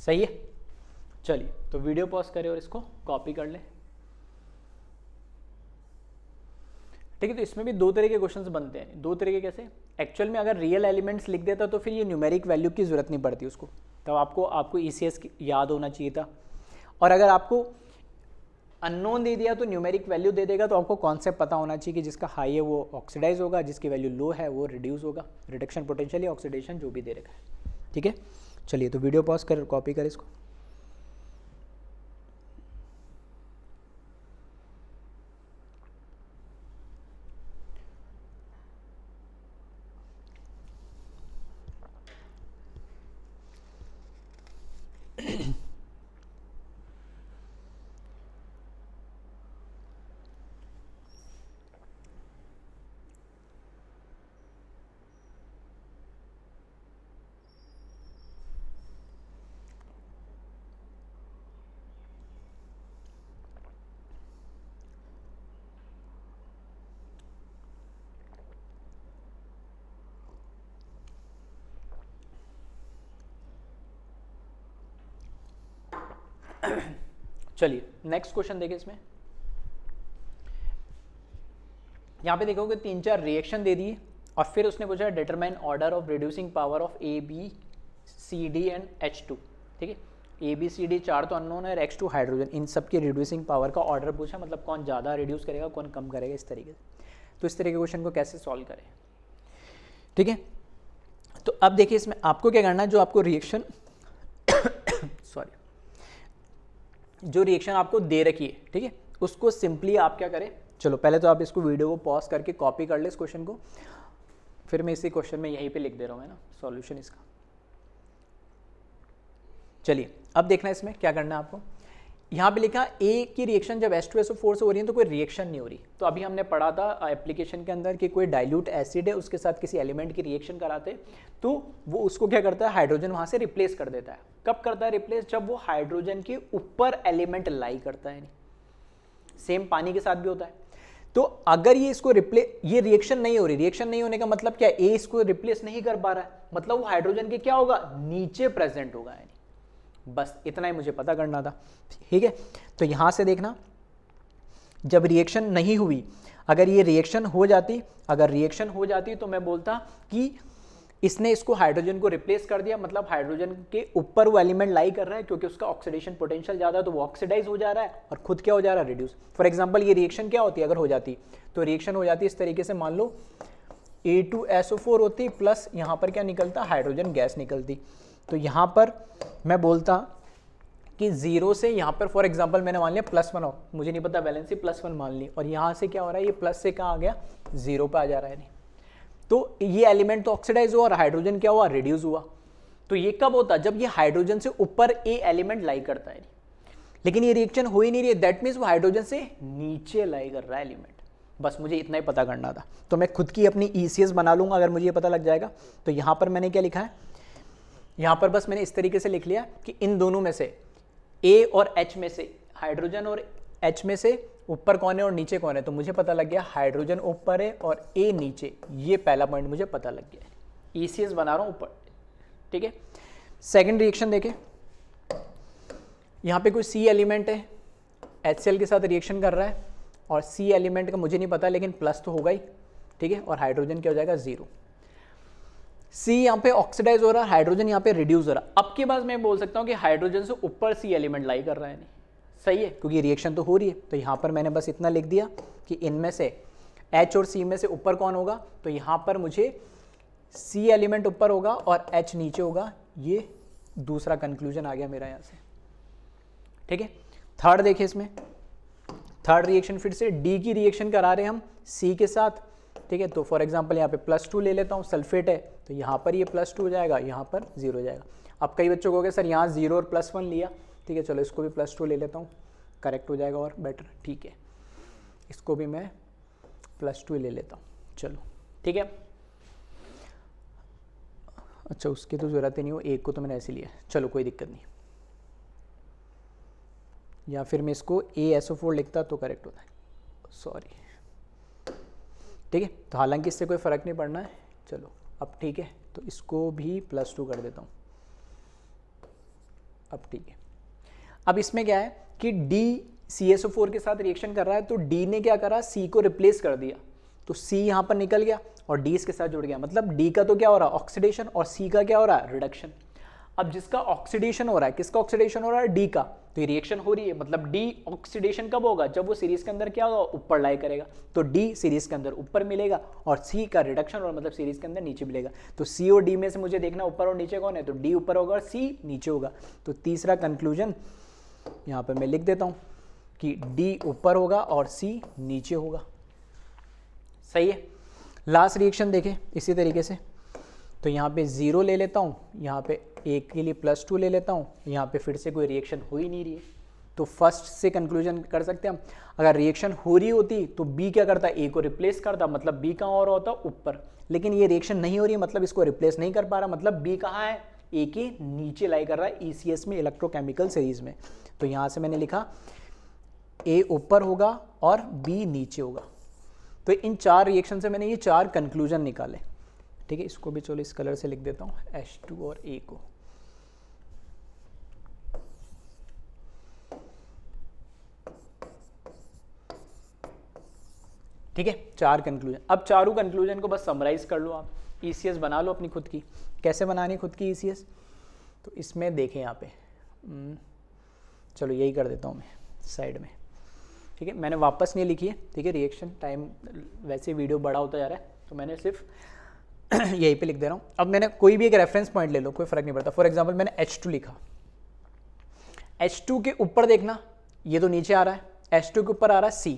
सही है। चलिए तो वीडियो पॉज करें और इसको कॉपी कर लें। ठीक है, तो इसमें भी दो तरह के क्वेश्चंस बनते हैं। दो तरह के कैसे? एक्चुअल में अगर रियल एलिमेंट्स लिख देता तो फिर ये न्यूमेरिक वैल्यू की जरूरत नहीं पड़ती उसको, तब आपको ECS याद होना चाहिए था। और अगर आपको अननोन दे दिया तो न्यूमेरिक वैल्यू दे देगा, तो आपको कॉन्सेप्ट पता होना चाहिए कि जिसका हाई है वो ऑक्सीडाइज होगा, जिसकी वैल्यू लो है वो रिड्यूस होगा, रिडक्शन पोटेंशियल या ऑक्सीडेशन जो भी दे रखा है। ठीक है, चलिए तो वीडियो पॉज कर कॉपी कर इसको। चलिए नेक्स्ट क्वेश्चन देखिए। इसमें यहाँ पे देखोगे 3-4 रिएक्शन दे दिए और फिर उसने पूछा determine order of reducing power of ABCD and H2। ठीक है, ABCD 4 तो अननोन है, H2 हाइड्रोजन, इन सब की रिड्यूसिंग पावर का ऑर्डर पूछा, मतलब कौन ज़्यादा रिड्यूस करेगा कौन कम करेगा, इस तरीके से। तो इस तरीके के क्वेश्चन को कैसे सॉल्व करें। ठीक है, तो अब देखिए इसमें आपको क्या करना है, जो आपको रिएक्शन सॉरी जो रिएक्शन आपको दे रखी है, ठीक है, उसको सिंपली आप क्या करें। चलो पहले तो आप इसको वीडियो को पॉज करके कॉपी कर ले इस क्वेश्चन को, फिर मैं इसी क्वेश्चन में यहीं पे लिख दे रहा हूँ, है ना, सॉल्यूशन इसका। चलिए अब देखना इसमें क्या करना है आपको। यहाँ पे लिखा ए की रिएक्शन जब H2SO4 से हो रही है तो कोई रिएक्शन नहीं हो रही। तो अभी हमने पढ़ा था एप्लीकेशन के अंदर कि कोई डाइल्यूट एसिड है उसके साथ किसी एलिमेंट की रिएक्शन कराते तो वो उसको क्या करता है, हाइड्रोजन वहाँ से रिप्लेस कर देता है। कब करता है रिप्लेस? जब वो हाइड्रोजन के ऊपर एलिमेंट लाई करता है। सेम पानी के साथ भी होता है। तो अगर ये इसको ये रिएक्शन नहीं हो रही, रिएक्शन नहीं होने का मतलब क्या, ए इसको रिप्लेस नहीं कर पा रहा है, मतलब वो हाइड्रोजन के क्या होगा, नीचे प्रेजेंट होगा। यानी बस इतना ही मुझे पता करना था। ठीक है, तो यहां से देखना जब रिएक्शन नहीं हुई, अगर ये रिएक्शन हो जाती, अगर रिएक्शन हो जाती तो मैं बोलता कि इसने इसको हाइड्रोजन को रिप्लेस कर दिया, मतलब हाइड्रोजन के ऊपर वो एलिमेंट लाई कर रहा है क्योंकि उसका ऑक्सीडेशन पोटेंशियल ज्यादा है, तो वो ऑक्सीडाइज हो जा रहा है और खुद क्या हो जा रहा है, रिड्यूस। फॉर एग्जांपल ये रिएक्शन क्या होती है, अगर हो जाती तो रिएक्शन हो जाती इस तरीके से, मान लो A2SO4 होती प्लस यहाँ पर क्या निकलता, हाइड्रोजन गैस निकलती। तो यहाँ पर मैं बोलता कि 0 से यहाँ पर फॉर एग्जांपल मैंने मान लिया +1 हो, मुझे नहीं पता वैलेंसी, +1 मान ली, और यहाँ से क्या हो रहा है, ये प्लस से कहाँ आ गया, 0 पे आ जा रहा है। नहीं तो ये एलिमेंट तो ऑक्सीडाइज हुआ और हाइड्रोजन क्या हुआ, रिड्यूस हुआ। तो ये कब होता है, जब ये हाइड्रोजन से ऊपर ए एलिमेंट लाई करता है, लेकिन ये रिएक्शन हो ही नहीं रही है, दैट मीन्स वो हाइड्रोजन से नीचे लाई कर रहा है एलिमेंट। बस मुझे इतना ही पता करना था। तो मैं खुद की अपनी ECS बना लूंगा अगर मुझे ये पता लग जाएगा। तो यहाँ पर मैंने क्या लिखा है, यहाँ पर बस मैंने इस तरीके से लिख लिया कि इन दोनों में से A और H में से, हाइड्रोजन और H में से ऊपर कौन है और नीचे कौन है। तो मुझे पता लग गया हाइड्रोजन ऊपर है और A नीचे, ये पहला पॉइंट मुझे पता लग गया। ECS बना रहा हूँ ऊपर। ठीक है, सेकंड रिएक्शन देखें, यहाँ पे कोई C एलिमेंट है, HCl के साथ रिएक्शन कर रहा है और C एलिमेंट का मुझे नहीं पता, लेकिन प्लस तो होगा ही। ठीक है, और हाइड्रोजन क्या हो जाएगा, 0। C यहाँ पे ऑक्सीडाइज हो रहा है, हाइड्रोजन यहाँ पे रिड्यूस हो रहा है। अब के बाद मैं बोल सकता हूँ कि हाइड्रोजन से ऊपर C एलिमेंट लाई कर रहा है। नहीं सही है, क्योंकि रिएक्शन तो हो रही है। तो यहाँ पर मैंने बस इतना लिख दिया कि इनमें से H और C में से ऊपर कौन होगा, तो यहाँ पर मुझे C एलिमेंट ऊपर होगा और H नीचे होगा। ये दूसरा कंक्लूजन आ गया मेरा यहाँ से। ठीक है, थर्ड देखिए, इसमें थर्ड रिएक्शन फिर से D की रिएक्शन करा रहे हैं हम C के साथ। ठीक है, तो फॉर एग्जांपल यहाँ पे +2 ले लेता हूँ, सल्फेट है, तो यहाँ पर ये +2 हो जाएगा, यहाँ पर 0 हो जाएगा। अब कई बच्चों को सर यहाँ 0 और +1 लिया, ठीक है, चलो इसको भी +2 ले लेता हूँ, करेक्ट हो जाएगा और बेटर। ठीक है, इसको भी मैं +2 ले लेता हूँ, चलो ठीक है। अच्छा, उसकी तो ज़रूरत ही नहीं हो, एक को तो मैंने ऐसे लिया, चलो कोई दिक्कत नहीं। या फिर मैं इसको ASO4 लिखता तो करेक्ट होता है, सॉरी। ठीक है, तो हालांकि इससे कोई फ़र्क नहीं पड़ना है। चलो अब ठीक है, तो इसको भी +2 कर देता हूँ। अब ठीक है, अब इसमें क्या है कि D CSO4 के साथ रिएक्शन कर रहा है, तो D ने क्या करा, C को रिप्लेस कर दिया, तो C यहाँ पर निकल गया और D इसके साथ जुड़ गया, मतलब D का तो क्या हो रहा है ऑक्सीडेशन और C का क्या हो रहा है रिडक्शन। अब जिसका ऑक्सीडेशन हो रहा है, किसका ऑक्सीडेशन हो रहा है, D का, तो ये रिएक्शन हो रही है, मतलब D ऑक्सीडेशन कब होगा, जब वो सीरीज के अंदर क्या होगा, ऊपर लाई करेगा, तो D सीरीज के अंदर ऊपर मिलेगा और C का रिडक्शन और मतलब सीरीज के अंदर नीचे मिलेगा। तो C और D में से मुझे देखना ऊपर और नीचे कौन है, तो D ऊपर होगा और C नीचे होगा। तो तीसरा कंक्लूजन यहाँ पर मैं लिख देता हूँ कि D ऊपर होगा और C नीचे होगा। सही है। लास्ट रिएक्शन देखें इसी तरीके से, तो यहाँ पे 0 ले लेता हूँ, यहाँ पे A के लिए +2 ले लेता हूँ, यहाँ पे फिर से कोई रिएक्शन हो ही नहीं रही है, तो फर्स्ट से कंक्लूजन कर सकते हैं हम, अगर रिएक्शन हो रही होती तो B क्या करता, A को रिप्लेस करता, मतलब B कहाँ और होता ऊपर, लेकिन ये रिएक्शन नहीं हो रही है, मतलब इसको रिप्लेस नहीं कर पा रहा, मतलब B कहाँ है, A के नीचे लाई कर रहा है ECS में, इलेक्ट्रोकेमिकल सीरीज में। तो यहाँ से मैंने लिखा A ऊपर होगा और B नीचे होगा। तो इन 4 रिएक्शन से मैंने ये 4 कंक्लूजन निकाले। ठीक है, इसको भी चलो इस कलर से लिख देता हूँ, H2 और A को। ठीक है, 4 कंक्लूजन। अब चारों कंक्लूजन को बस समराइज कर लो आप, ECS बना लो अपनी खुद की। कैसे बनानी खुद की ECS, तो इसमें देखें यहाँ पे, चलो यही कर देता हूँ मैं साइड में। ठीक है, मैंने वापस नहीं लिखी है, ठीक है, रिएक्शन टाइम वैसे वीडियो बड़ा होता जा रहा है, तो मैंने सिर्फ यहीं पे लिख दे रहा हूँ। अब मैंने कोई भी एक रेफरेंस पॉइंट ले लो, कोई फर्क नहीं पड़ता। फॉर एग्जांपल मैंने H2 लिखा, H2 के ऊपर देखना, ये तो नीचे आ रहा है, H2 के ऊपर आ रहा है C,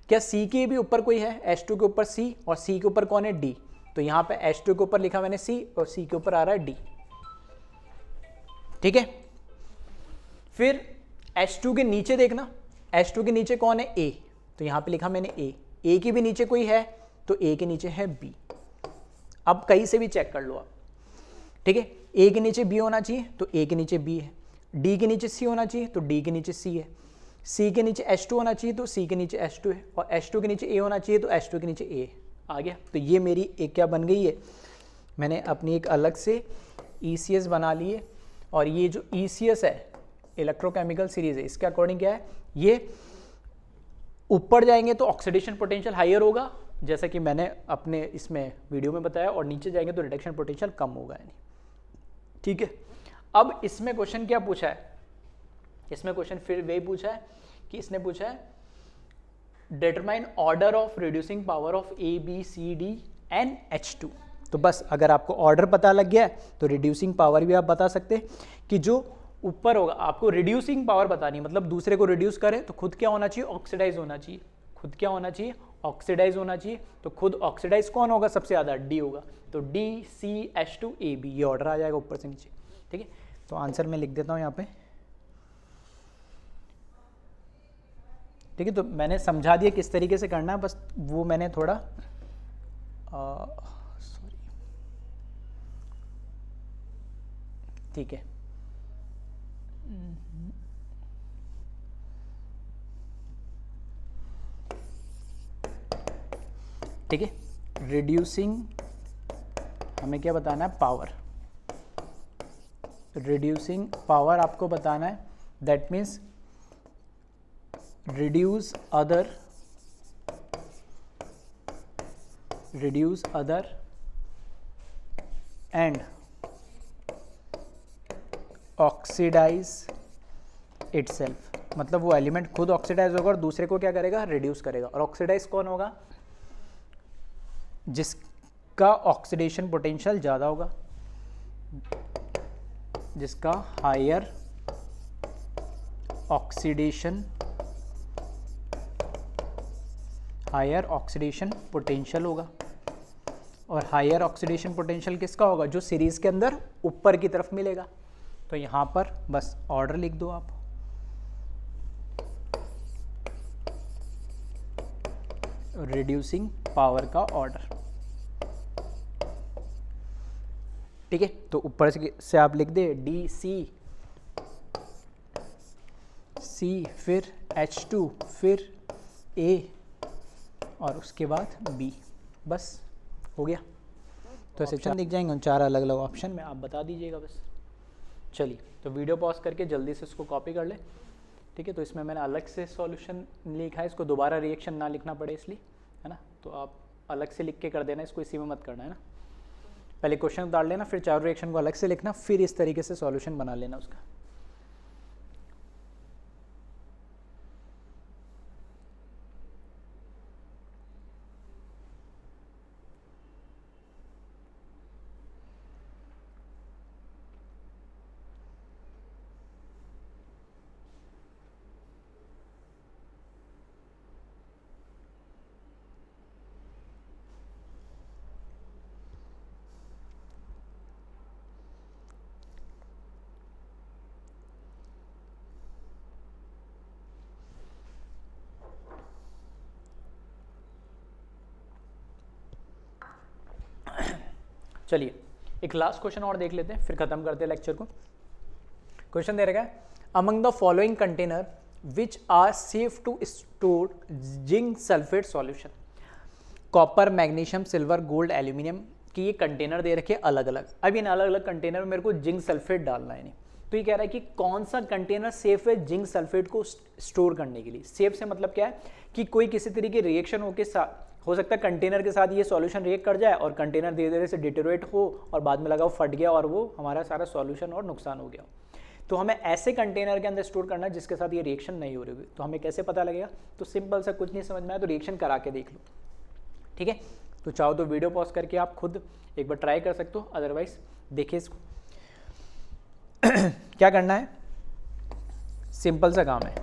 क्या C के भी ऊपर कोई है, H2 के ऊपर C और C के ऊपर कौन है, D, तो यहाँ पे H2 के ऊपर लिखा मैंने C और C के ऊपर आ रहा है D। ठीक है, फिर H2 के नीचे देखना, H2 के नीचे कौन है, A, तो यहाँ पे लिखा मैंने A के भी नीचे कोई है, तो A के नीचे है B। अब कहीं से भी चेक कर लो आप, ठीक है, A के नीचे B होना चाहिए, तो A के नीचे B है, D के नीचे C होना चाहिए, तो D के नीचे C है, C के नीचे H2 होना चाहिए, तो C के नीचे H2 है, और H2 के नीचे A होना चाहिए, तो H2 के नीचे A आ गया। तो ये मेरी एक क्या बन गई है, मैंने अपनी एक अलग से ECS बना ली है। और ये जो ECS है, इलेक्ट्रोकेमिकल सीरीज है, इसके अकॉर्डिंग क्या है, ये ऊपर जाएंगे तो ऑक्सीडेशन पोटेंशियल हायर होगा, जैसा कि मैंने अपने इसमें वीडियो में बताया, और नीचे जाएंगे तो रिडक्शन पोटेंशियल कम होगा यानी। ठीक है, अब इसमें क्वेश्चन क्या पूछा है, इसमें क्वेश्चन फिर वही पूछा है कि इसने पूछा है determine order of reducing power of A B C D and H2। तो बस अगर आपको ऑर्डर पता लग गया है तो रिड्यूसिंग पावर भी आप बता सकते हैं कि जो ऊपर होगा, आपको रिड्यूसिंग पावर बतानी, मतलब दूसरे को रिड्यूस करे तो खुद क्या होना चाहिए, ऑक्सीडाइज होना चाहिए, खुद क्या होना चाहिए, ऑक्सीडाइज होना चाहिए, तो खुद ऑक्सीडाइज कौन होगा सबसे ज़्यादा, D होगा, तो D C H2 A B, ये ऑर्डर आ जाएगा ऊपर से नीचे। ठीक है, तो आंसर मैं लिख देता हूँ यहाँ पे। ठीक है, तो मैंने समझा दिया किस तरीके से करना है, बस वो मैंने थोड़ा सॉरी, ठीक है, ठीक है, रिड्यूसिंग हमें क्या बताना है, पावर, रिड्यूसिंग पावर आपको बताना है, that means reduce other and oxidize itself, मतलब वो एलिमेंट खुद ऑक्सीडाइज होगा और दूसरे को क्या करेगा, रिड्यूस करेगा। और ऑक्सीडाइज कौन होगा, जिसका ऑक्सीडेशन पोटेंशियल ज़्यादा होगा, जिसका हायर ऑक्सीडेशन पोटेंशियल होगा। और हायर ऑक्सीडेशन पोटेंशियल किसका होगा, जो सीरीज के अंदर ऊपर की तरफ मिलेगा। तो यहाँ पर बस ऑर्डर लिख दो आप, रिड्यूसिंग पावर का ऑर्डर। ठीक है, तो ऊपर से आप लिख दे डी सी फिर H2 फिर A और उसके बाद B, बस हो गया। तो ऐसे 4 दिख जाएंगे उन 4 अलग अलग ऑप्शन में, आप बता दीजिएगा बस। चलिए, तो वीडियो पॉज करके जल्दी से इसको कॉपी कर ले, ठीक है। तो इसमें मैंने अलग से सॉल्यूशन लिखा है, इसको दोबारा रिएक्शन ना लिखना पड़े इसलिए, है ना। तो आप अलग से लिख के कर देना, इसको इसी में मत करना, है ना। पहले क्वेश्चन उतार लेना, फिर चारों रिएक्शन को अलग से लिखना, फिर इस तरीके से सॉल्यूशन बना लेना उसका। चलिए, एक लास्ट क्वेश्चन और देख लेते हैं, फिर खत्म करते हैं लेक्चर को। क्वेश्चन दे रखा है, among the following container which are safe to store zinc sulphate solution. Copper, magnesium, silver, gold, aluminium की ये कंटेनर दे रखे अलग अलग। अब इन अलग अलग कंटेनर में मेरे को जिंक सल्फेट डालना है नहीं, तो ये कह रहा है कि कौन सा कंटेनर सेफ है जिंक सल्फेट को स्टोर करने के लिए। सेफ से मतलब क्या है कि कोई किसी तरीके रिएक्शन हो सकता है कंटेनर के साथ ये सॉल्यूशन रिएक्ट कर जाए और कंटेनर धीरे धीरे से डिटेरोरेट हो और बाद में लगा वो फट गया और वो हमारा सारा सॉल्यूशन और नुकसान हो गया। तो हमें ऐसे कंटेनर के अंदर स्टोर करना है जिसके साथ ये रिएक्शन नहीं हो रही होगी। तो हमें कैसे पता लगेगा? तो सिंपल सा, कुछ नहीं समझ में आया तो रिएक्शन करा के देख लो, ठीक है। तो चाहो तो वीडियो पॉज करके आप खुद एक बार ट्राई कर सकते हो, अदरवाइज देखिए इसको। क्या करना है, सिंपल सा काम है,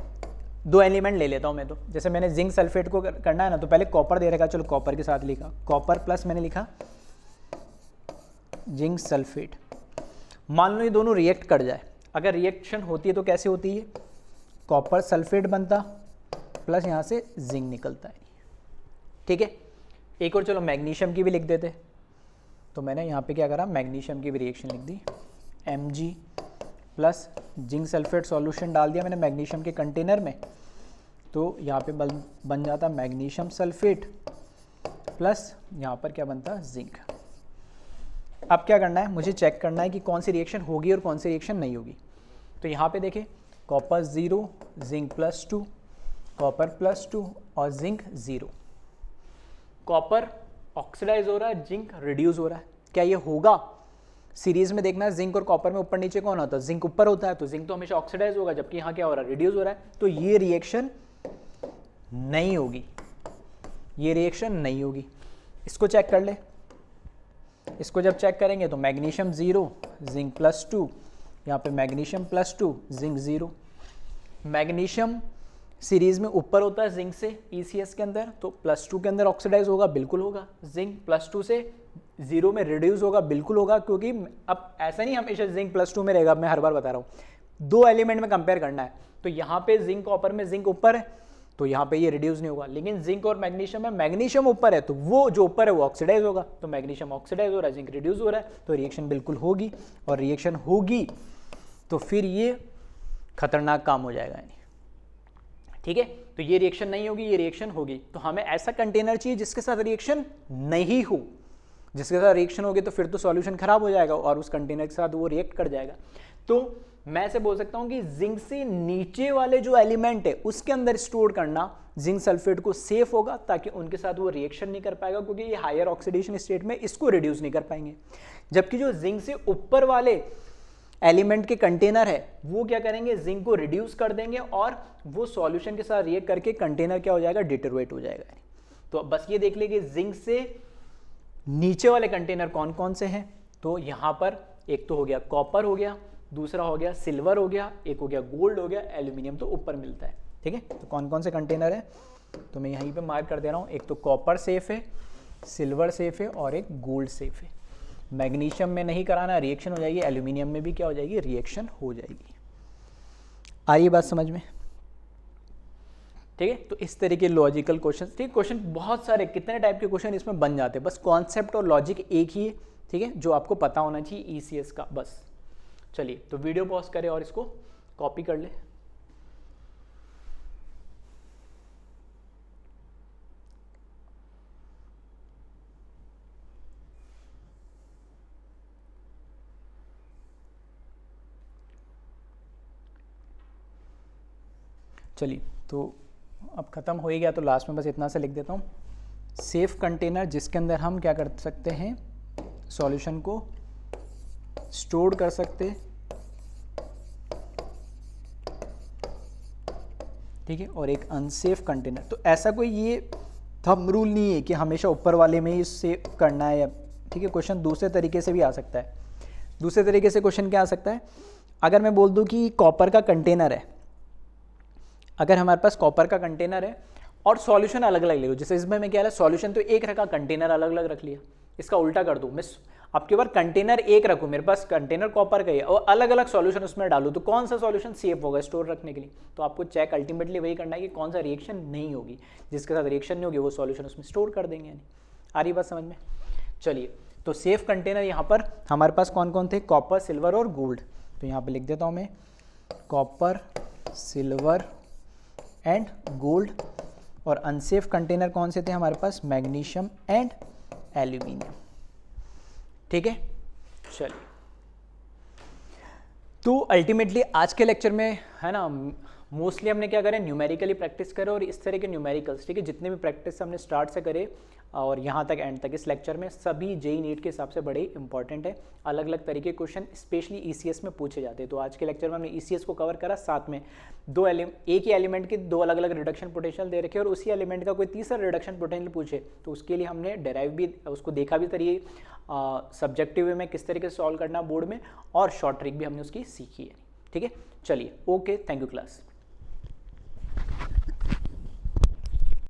दो एलिमेंट ले लेता हूं मैं। तो जैसे मैंने जिंक सल्फेट को करना है ना, तो पहले कॉपर दे रखा, चलो कॉपर के साथ लिखा, कॉपर प्लस मैंने लिखा जिंक सल्फेट। मान लो ये दोनों रिएक्ट कर जाए, अगर रिएक्शन होती है तो कैसे होती है, कॉपर सल्फेट बनता प्लस यहाँ से जिंक निकलता है, ठीक है। एक और चलो मैग्नीशियम की भी लिख देते, तो मैंने यहाँ पे क्या करा, मैग्नीशियम की भी रिएक्शन लिख दी, Mg plus zinc sulphate solution डाल दिया मैंने मैग्नीशियम के कंटेनर में, तो यहाँ पे बन जाता मैग्नीशियम सल्फेट प्लस यहाँ पर क्या बनता, जिंक। अब क्या करना है, मुझे चेक करना है कि कौन सी रिएक्शन होगी और कौन सी रिएक्शन नहीं होगी। तो यहाँ पे देखें, कॉपर 0, जिंक +2, कॉपर +2 और जिंक 0। कॉपर ऑक्सीडाइज हो रहा है, जिंक रिड्यूस हो रहा है। क्या ये होगा? सीरीज में देखना है, जिंक और कॉपर में ऊपर नीचे कौन होता है, जिंक ऊपर होता है, तो जिंक तो हमेशा ऑक्सीडाइज होगा, जबकि यहाँ क्या हो रहा है, रिड्यूस हो रहा है। तो ये रिएक्शन नहीं होगी, ये रिएक्शन नहीं होगी। इसको चेक कर ले, इसको जब चेक करेंगे तो मैग्नीशियम 0, जिंक +2, यहाँ पे मैग्नीशियम +2, जिंक 0। मैग्नीशियम सीरीज में ऊपर होता है जिंक से ECS के अंदर, तो +2 के अंदर ऑक्सीडाइज होगा, बिल्कुल होगा। जिंक +2 से 0 में रिड्यूस होगा, बिल्कुल होगा, क्योंकि अब ऐसा नहीं हमेशा जिंक +2 में रहेगा, मैं हर बार बता रहा हूँ, दो एलिमेंट में कंपेयर करना है। तो यहाँ पे जिंक कॉपर में जिंक ऊपर है, तो यहाँ पे ये रिड्यूस नहीं होगा। लेकिन जिंक और मैग्नीशियम में मैग्नीशियम ऊपर है, तो वो जो ऊपर है वो ऑक्सीडाइज होगा, तो मैग्नीशियम ऑक्सीडाइज हो रहा है, जिंक रिड्यूस हो रहा है, तो रिएक्शन बिल्कुल होगी। और रिएक्शन होगी तो फिर ये खतरनाक काम हो जाएगा, ठीक है। तो ये रिएक्शन नहीं होगी, ये रिएक्शन होगी। तो हमें ऐसा कंटेनर चाहिए जिसके साथ रिएक्शन नहीं हो। जिसके साथ रिएक्शन होगी तो फिर तो सॉल्यूशन खराब हो जाएगा और उस कंटेनर के साथ वो रिएक्ट कर जाएगा। तो मैं ऐसे बोल सकता हूं कि जिंक से नीचे वाले जो एलिमेंट है उसके अंदर स्टोर करना जिंक सल्फेट को सेफ होगा, ताकि उनके साथ वो रिएक्शन नहीं कर पाएगा, क्योंकि ये हायर ऑक्सीडेशन स्टेट में इसको रिड्यूस नहीं कर पाएंगे। जबकि जो जिंक से ऊपर वाले एलिमेंट के कंटेनर है वो क्या करेंगे, जिंक को रिड्यूस कर देंगे और वो सॉल्यूशन के साथ रिएक्ट करके कंटेनर क्या हो जाएगा, डिटेरोरेट हो जाएगा। तो बस ये देख लीजिए जिंक से नीचे वाले कंटेनर कौन कौन से हैं। तो यहाँ पर एक तो हो गया कॉपर हो गया, दूसरा हो गया सिल्वर हो गया, एक हो गया गोल्ड हो गया, एल्यूमिनियम तो ऊपर मिलता है, ठीक है। तो कौन कौन से कंटेनर है, तो मैं यहीं पे मार्क कर दे रहा हूँ। एक तो कॉपर सेफ है, सिल्वर सेफ है और एक गोल्ड सेफ है। मैग्नीशियम में नहीं कराना, रिएक्शन हो जाएगी। एल्यूमिनियम में भी क्या हो जाएगी, रिएक्शन हो जाएगी। आ रही बात समझ में, ठीक है। तो इस तरह के लॉजिकल क्वेश्चन, ठीक, क्वेश्चन बहुत सारे, कितने टाइप के क्वेश्चन इसमें बन जाते हैं। बस कॉन्सेप्ट और लॉजिक एक ही है, ठीक है, जो आपको पता होना चाहिए ECS का, बस। चलिए, तो वीडियो पॉज करें और इसको कॉपी कर ले। चलिए तो अब ख़त्म हो ही गया, तो लास्ट में बस इतना सा लिख देता हूँ, सेफ कंटेनर जिसके अंदर हम क्या कर सकते हैं, सॉल्यूशन को स्टोर कर सकते, ठीक है, और एक अनसेफ कंटेनर। तो ऐसा कोई ये थंब रूल नहीं है कि हमेशा ऊपर वाले में ही सेव करना है, ठीक है। क्वेश्चन दूसरे तरीके से भी आ सकता है। दूसरे तरीके से क्वेश्चन क्या आ सकता है, अगर मैं बोल दूं कि कॉपर का कंटेनर है, अगर हमारे पास कॉपर का कंटेनर है और सॉल्यूशन अलग अलग ले लो, जैसे इसमें मैं क्या है, सॉल्यूशन तो एक रखा, कंटेनर अलग अलग रख लिया। इसका उल्टा कर दूं, मैं आपके बार कंटेनर एक रखूं, मेरे पास कंटेनर कॉपर का ही है और अलग अलग सॉल्यूशन उसमें डालूं, तो कौन सा सॉल्यूशन सेफ होगा स्टोर रखने के लिए। तो आपको चेक अल्टीमेटली वही करना है कि कौन सा रिएक्शन नहीं होगी, जिसके साथ रिएक्शन नहीं होगी वो सॉल्यूशन उसमें स्टोर कर देंगे। यानी आ रही बात समझ में। चलिए, तो सेफ कंटेनर यहाँ पर हमारे पास कौन कौन थे, कॉपर, सिल्वर और गोल्ड। तो यहाँ पर लिख देता हूँ मैं, कॉपर, सिल्वर एंड गोल्ड। और अनसेफ कंटेनर कौन से थे हमारे पास, मैग्नीशियम एंड एल्यूमिनियम, ठीक है। चलिए, तो अल्टीमेटली आज के लेक्चर में है ना, मोस्टली हमने क्या करें, न्यूमेरिकली प्रैक्टिस करें, और इस तरह के न्यूमेरिकल्स, ठीक है, जितने भी प्रैक्टिस हमने स्टार्ट से करे और यहाँ तक एंड तक इस लेक्चर में, सभी जेईई नीट के हिसाब से बड़े इंपॉर्टेंट है। अलग अलग तरीके के क्वेश्चन स्पेशली ईसीएस में पूछे जाते हैं। तो आज के लेक्चर में हमने ईसीएस को कवर करा, साथ में एक ही एलिमेंट के दो अलग अलग रिडक्शन पोटेंशियल दे रखे और उसी एलिमेंट का कोई तीसरा रिडक्शन पोटेंशियल पूछे तो उसके लिए हमने डेराइव भी उसको देखा भी तरीके, सब्जेक्टिव वे में किस तरीके से सॉल्व करना बोर्ड में, और शॉर्ट ट्रिक भी हमने उसकी सीखी है, ठीक है। चलिए, ओके, थैंक यू क्लास।